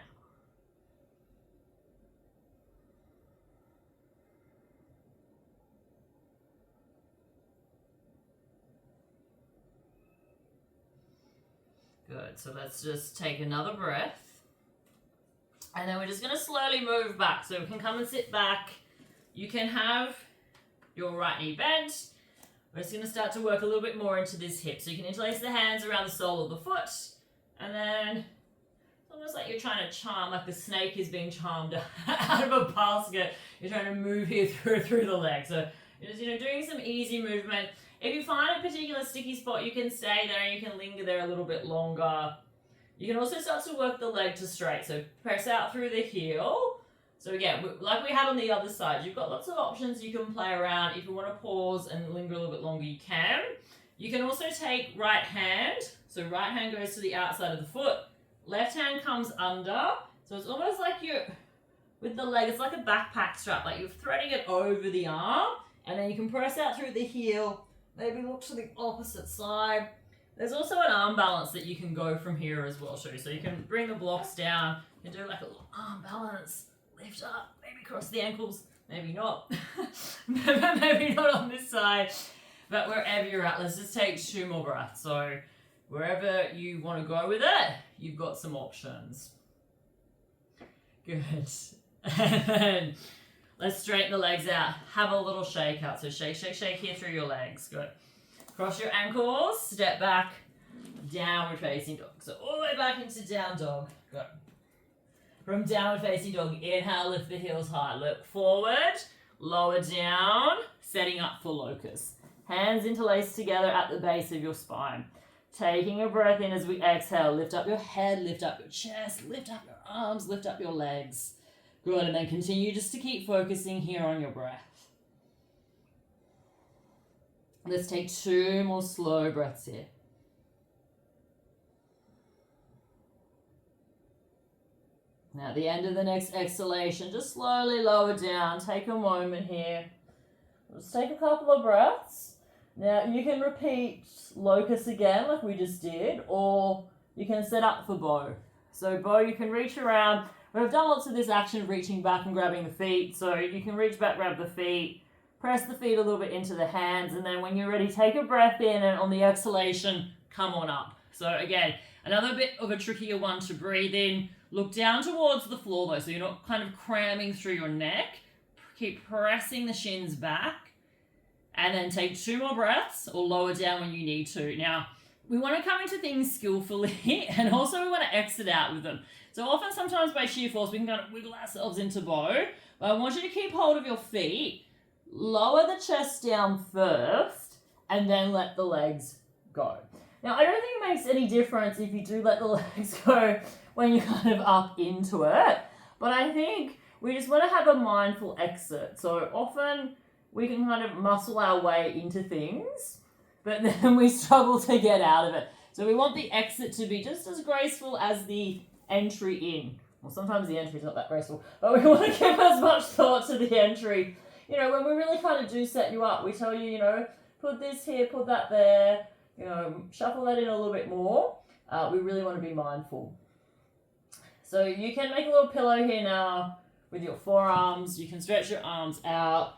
Speaker 1: Good, so let's just take another breath. And then we're just going to slowly move back. So we can come and sit back. You can have your right knee bent. We're just going to start to work a little bit more into this hip. So you can interlace the hands around the sole of the foot. And then it's almost like you're trying to charm, like the snake is being charmed out of a basket. You're trying to move here through the leg. So just, doing some easy movement. If you find a particular sticky spot, you can stay there and you can linger there a little bit longer. You can also start to work the leg to straight. So press out through the heel. So again, like we had on the other side, you've got lots of options you can play around. If you want to pause and linger a little bit longer, you can. You can also take right hand. So right hand goes to the outside of the foot. Left hand comes under. So it's almost like you're, with the leg, it's like a backpack strap. Like you're threading it over the arm. And then you can press out through the heel. Maybe look to the opposite side. There's also an arm balance that you can go from here as well too. So you can bring the blocks down and do like a little arm balance. Lift up, maybe cross the ankles, maybe not. Maybe not on this side. But wherever you're at, let's just take 2 more breaths. So wherever you want to go with it, you've got some options. Good. And then let's straighten the legs out. Have a little shake out. So shake, shake, shake here through your legs. Good. Cross your ankles, step back, downward facing dog. So all the way back into down dog. Good. From downward facing dog, inhale, lift the heels high. Look forward, lower down, setting up for locust. Hands interlaced together at the base of your spine. Taking a breath in as we exhale, lift up your head, lift up your chest, lift up your arms, lift up your legs. Good, and then continue just to keep focusing here on your breath. Let's take 2 more slow breaths here. Now at the end of the next exhalation, just slowly lower down. Take a moment here. Let's take a couple of breaths. Now you can repeat locust again like we just did, or you can set up for bow. So bow, you can reach around. We've done lots of this action of reaching back and grabbing the feet. So you can reach back, grab the feet, press the feet a little bit into the hands, and then when you're ready, take a breath in, and on the exhalation, come on up. So again, another bit of a trickier one to breathe in. Look down towards the floor though, so you're not kind of cramming through your neck. Keep pressing the shins back. And then take 2 more breaths or lower down when you need to. Now, we want to come into things skillfully and also we want to exit out with them. So often, sometimes by sheer force, we can kind of wiggle ourselves into bow. But I want you to keep hold of your feet, lower the chest down first, and then let the legs go. Now, I don't think it makes any difference if you do let the legs go when you're kind of up into it. But I think we just want to have a mindful exit. So often we can kind of muscle our way into things, but then we struggle to get out of it. So we want the exit to be just as graceful as the entry in. Well, sometimes the entry is not that graceful, but we want to give as much thought to the entry. You know, when we really kind of do set you up, we tell you, you know, put this here, put that there, you know, shuffle that in a little bit more. We really want to be mindful. So you can make a little pillow here now with your forearms. You can stretch your arms out.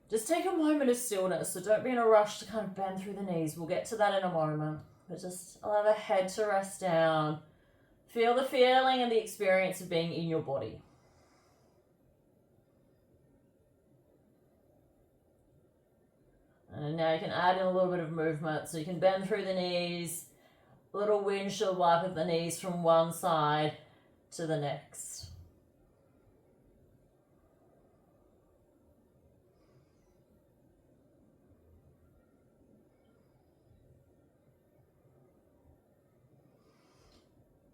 Speaker 1: Just take a moment of stillness, so don't be in a rush to kind of bend through the knees. We'll get to that in a moment. But just allow the head to rest down. Feel the feeling and the experience of being in your body. And now you can add in a little bit of movement, so you can bend through the knees, a little windshield wipe of the knees from one side to the next.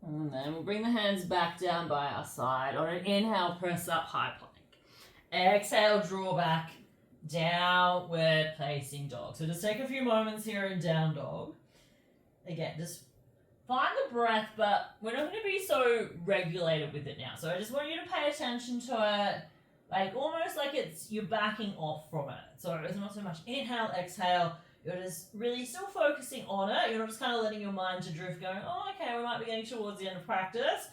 Speaker 1: And then we'll bring the hands back down by our side. On an inhale, press up, high plank. Exhale, draw back, downward facing dog. So just take a few moments here in down dog. Again, just find the breath, but we're not going to be so regulated with it now. So I just want you to pay attention to it, like almost like it's you're backing off from it. So it's not so much inhale, exhale. You're just really still focusing on it. You're not just kind of letting your mind to drift going, oh, okay, we might be getting towards the end of practice.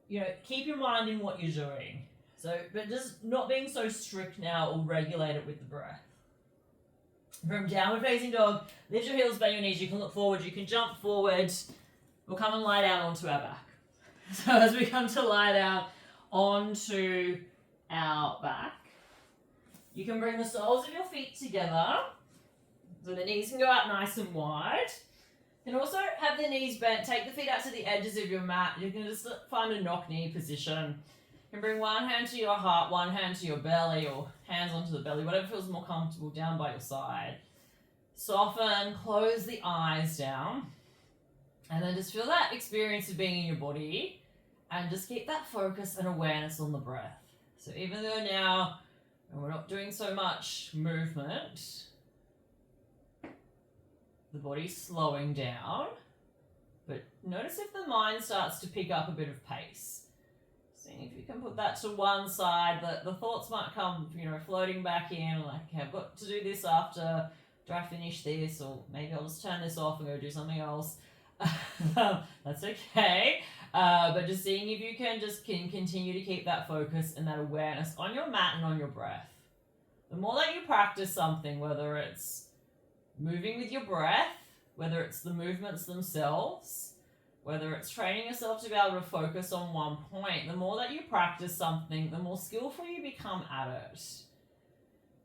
Speaker 1: You know, keep your mind in what you're doing. So, but just not being so strict now or regulated with the breath. From downward facing dog, lift your heels, bend your knees. You can look forward, you can jump forward. We'll come and lie down onto our back. So as we come to lie down onto our back, you can bring the soles of your feet together. So the knees can go out nice and wide. You can also have the knees bent. Take the feet out to the edges of your mat. You can just find a knock knee position. You can bring one hand to your heart, one hand to your belly, or hands onto the belly, whatever feels more comfortable down by your side. Soften, close the eyes down. And then just feel that experience of being in your body. And just keep that focus and awareness on the breath. So even though now we're not doing so much movement, the body's slowing down, but notice if the mind starts to pick up a bit of pace. Seeing if you can put that to one side, the thoughts might come, you know, floating back in, like, okay, I've got to do this after, do I finish this, or maybe I'll just turn this off and go do something else. That's okay, but just seeing if you can continue to keep that focus and that awareness on your mat and on your breath. The more that you practice something, whether it's moving with your breath, whether it's the movements themselves, whether it's training yourself to be able to focus on one point, the more that you practice something, the more skillful you become at it.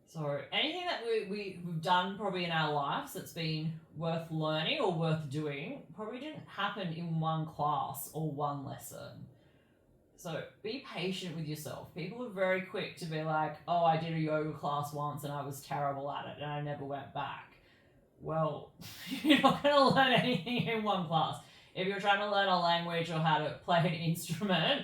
Speaker 1: So anything that we've done probably in our lives that's been worth learning or worth doing probably didn't happen in one class or one lesson. So be patient with yourself. People are very quick to be like, oh, I did a yoga class once and I was terrible at it and I never went back. Well, you're not going to learn anything in one class. If you're trying to learn a language or how to play an instrument,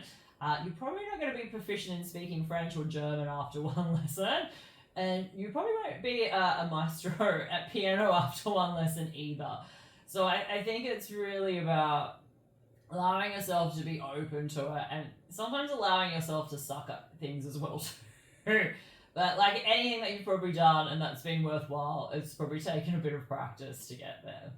Speaker 1: you're probably not going to be proficient in speaking French or German after one lesson. And you probably won't be a maestro at piano after one lesson either. So I think it's really about allowing yourself to be open to it and sometimes allowing yourself to suck at things as well too. But like anything that you've probably done and that's been worthwhile, it's probably taken a bit of practice to get there.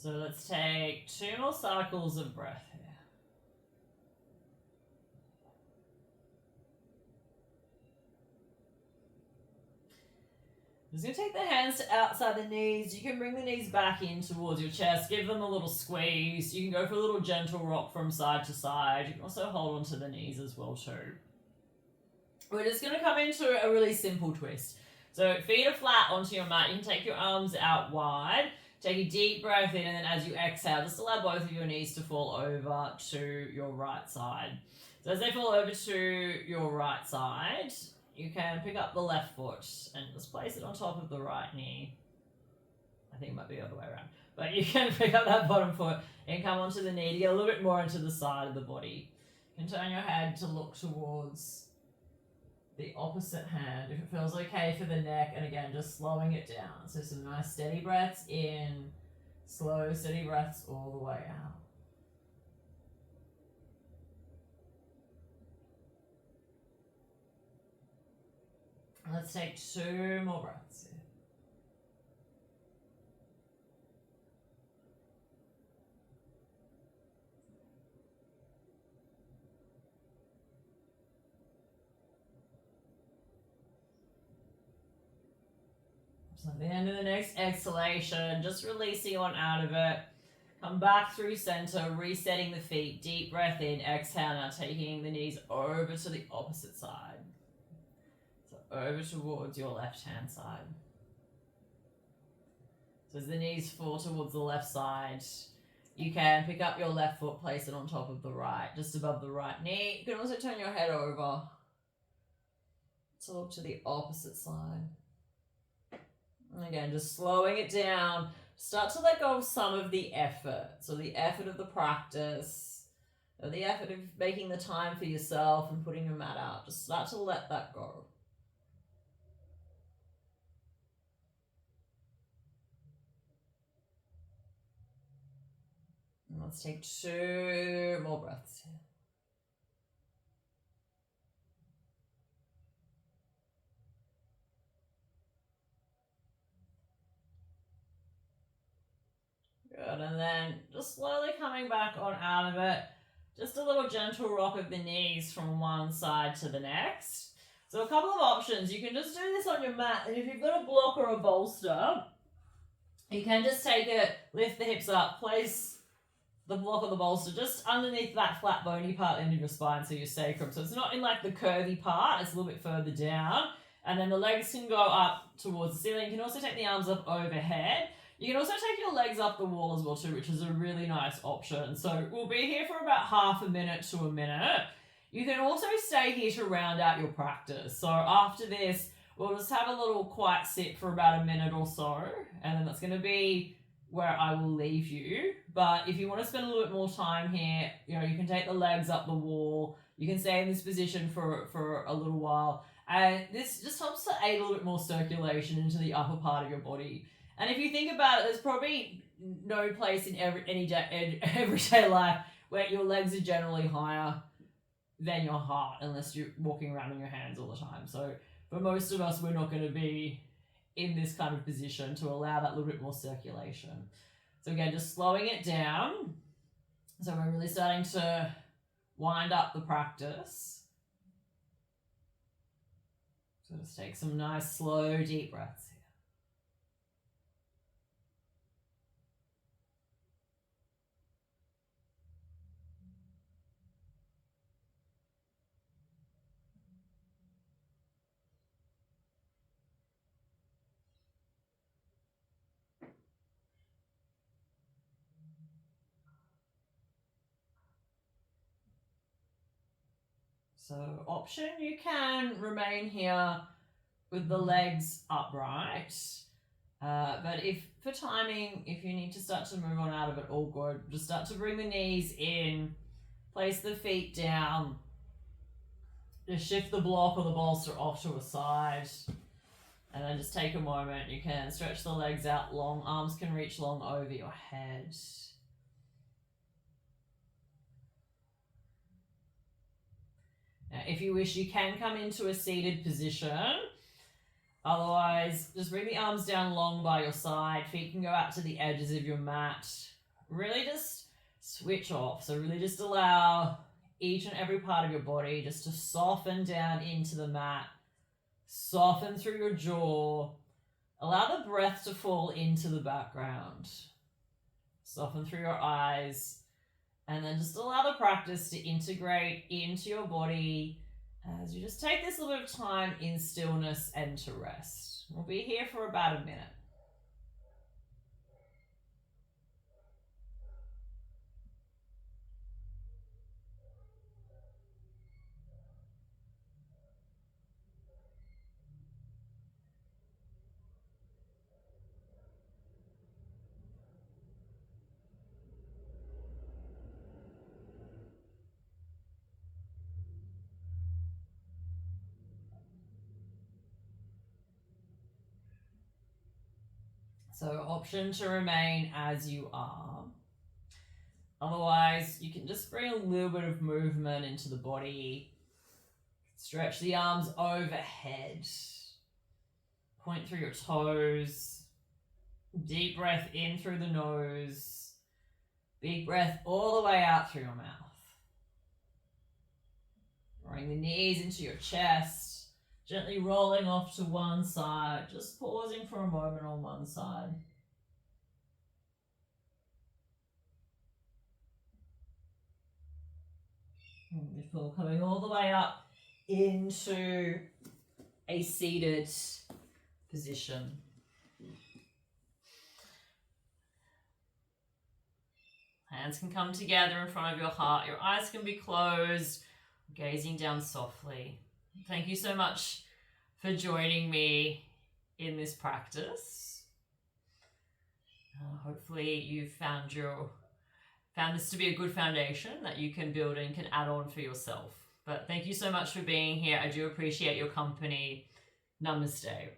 Speaker 1: So let's take 2 more cycles of breath here. Just going to take the hands to outside the knees. You can bring the knees back in towards your chest. Give them a little squeeze. You can go for a little gentle rock from side to side. You can also hold onto the knees as well too. We're just going to come into a really simple twist. So feet are flat onto your mat. You can take your arms out wide. Take a deep breath in, and then as you exhale, just allow both of your knees to fall over to your right side. So as they fall over to your right side, you can pick up the left foot and just place it on top of the right knee. I think it might be the other way around. But you can pick up that bottom foot and come onto the knee to get a little bit more into the side of the body. You can turn your head to look towards the opposite hand if it feels okay for the neck, and again just slowing it down. So some nice steady breaths in, slow steady breaths all the way out. Let's take 2 more breaths here. So at the end of the next exhalation, just releasing on out of it. Come back through center, resetting the feet. Deep breath in, exhale, now taking the knees over to the opposite side. So over towards your left-hand side. So as the knees fall towards the left side, you can pick up your left foot, place it on top of the right, just above the right knee. You can also turn your head over to look to the opposite side. And again, just slowing it down. Start to let go of some of the effort. So the effort of the practice, or the effort of making the time for yourself and putting your mat out. Just start to let that go. And let's take 2 more breaths here. Good, and then just slowly coming back on out of it. Just a little gentle rock of the knees from one side to the next. So a couple of options. You can just do this on your mat, and if you've got a block or a bolster, you can just take it, lift the hips up, place the block or the bolster just underneath that flat bony part end of your spine, so your sacrum. So it's not in like the curvy part, it's a little bit further down. And then the legs can go up towards the ceiling. You can also take the arms up overhead. You can also take your legs up the wall as well too, which is a really nice option. So we'll be here for about half a minute to a minute. You can also stay here to round out your practice. So after this, we'll just have a little quiet sit for about a minute or so, and then that's going to be where I will leave you. But if you want to spend a little bit more time here, you know, you can take the legs up the wall. You can stay in this position for a little while. And this just helps to aid a little bit more circulation into the upper part of your body. And if you think about it, there's probably no place in everyday life where your legs are generally higher than your heart, unless you're walking around on your hands all the time. So for most of us, we're not going to be in this kind of position to allow that little bit more circulation. So again, just slowing it down. So we're really starting to wind up the practice. So just take some nice, slow, deep breaths here. So option, you can remain here with the legs upright. But if for timing, if you need to start to move on out of it, all good. Just start to bring the knees in, place the feet down, just shift the block or the bolster off to a side, and then just take a moment. You can stretch the legs out long, arms can reach long over your head. Now, if you wish, you can come into a seated position. Otherwise, just bring the arms down long by your side. Feet can go out to the edges of your mat. Really just switch off. So really just allow each and every part of your body just to soften down into the mat. Soften through your jaw. Allow the breath to fall into the background. Soften through your eyes. And then just allow the practice to integrate into your body as you just take this little bit of time in stillness and to rest. We'll be here for about a minute. So option to remain as you are. Otherwise, you can just bring a little bit of movement into the body. Stretch the arms overhead. Point through your toes. Deep breath in through the nose. Big breath all the way out through your mouth. Bring the knees into your chest. Gently rolling off to one side, just pausing for a moment on one side. Before coming all the way up into a seated position. Hands can come together in front of your heart. Your eyes can be closed, gazing down softly. Thank you so much for joining me in this practice. Hopefully you've found this to be a good foundation that you can build and can add on for yourself. But thank you so much for being here. I do appreciate your company. Namaste.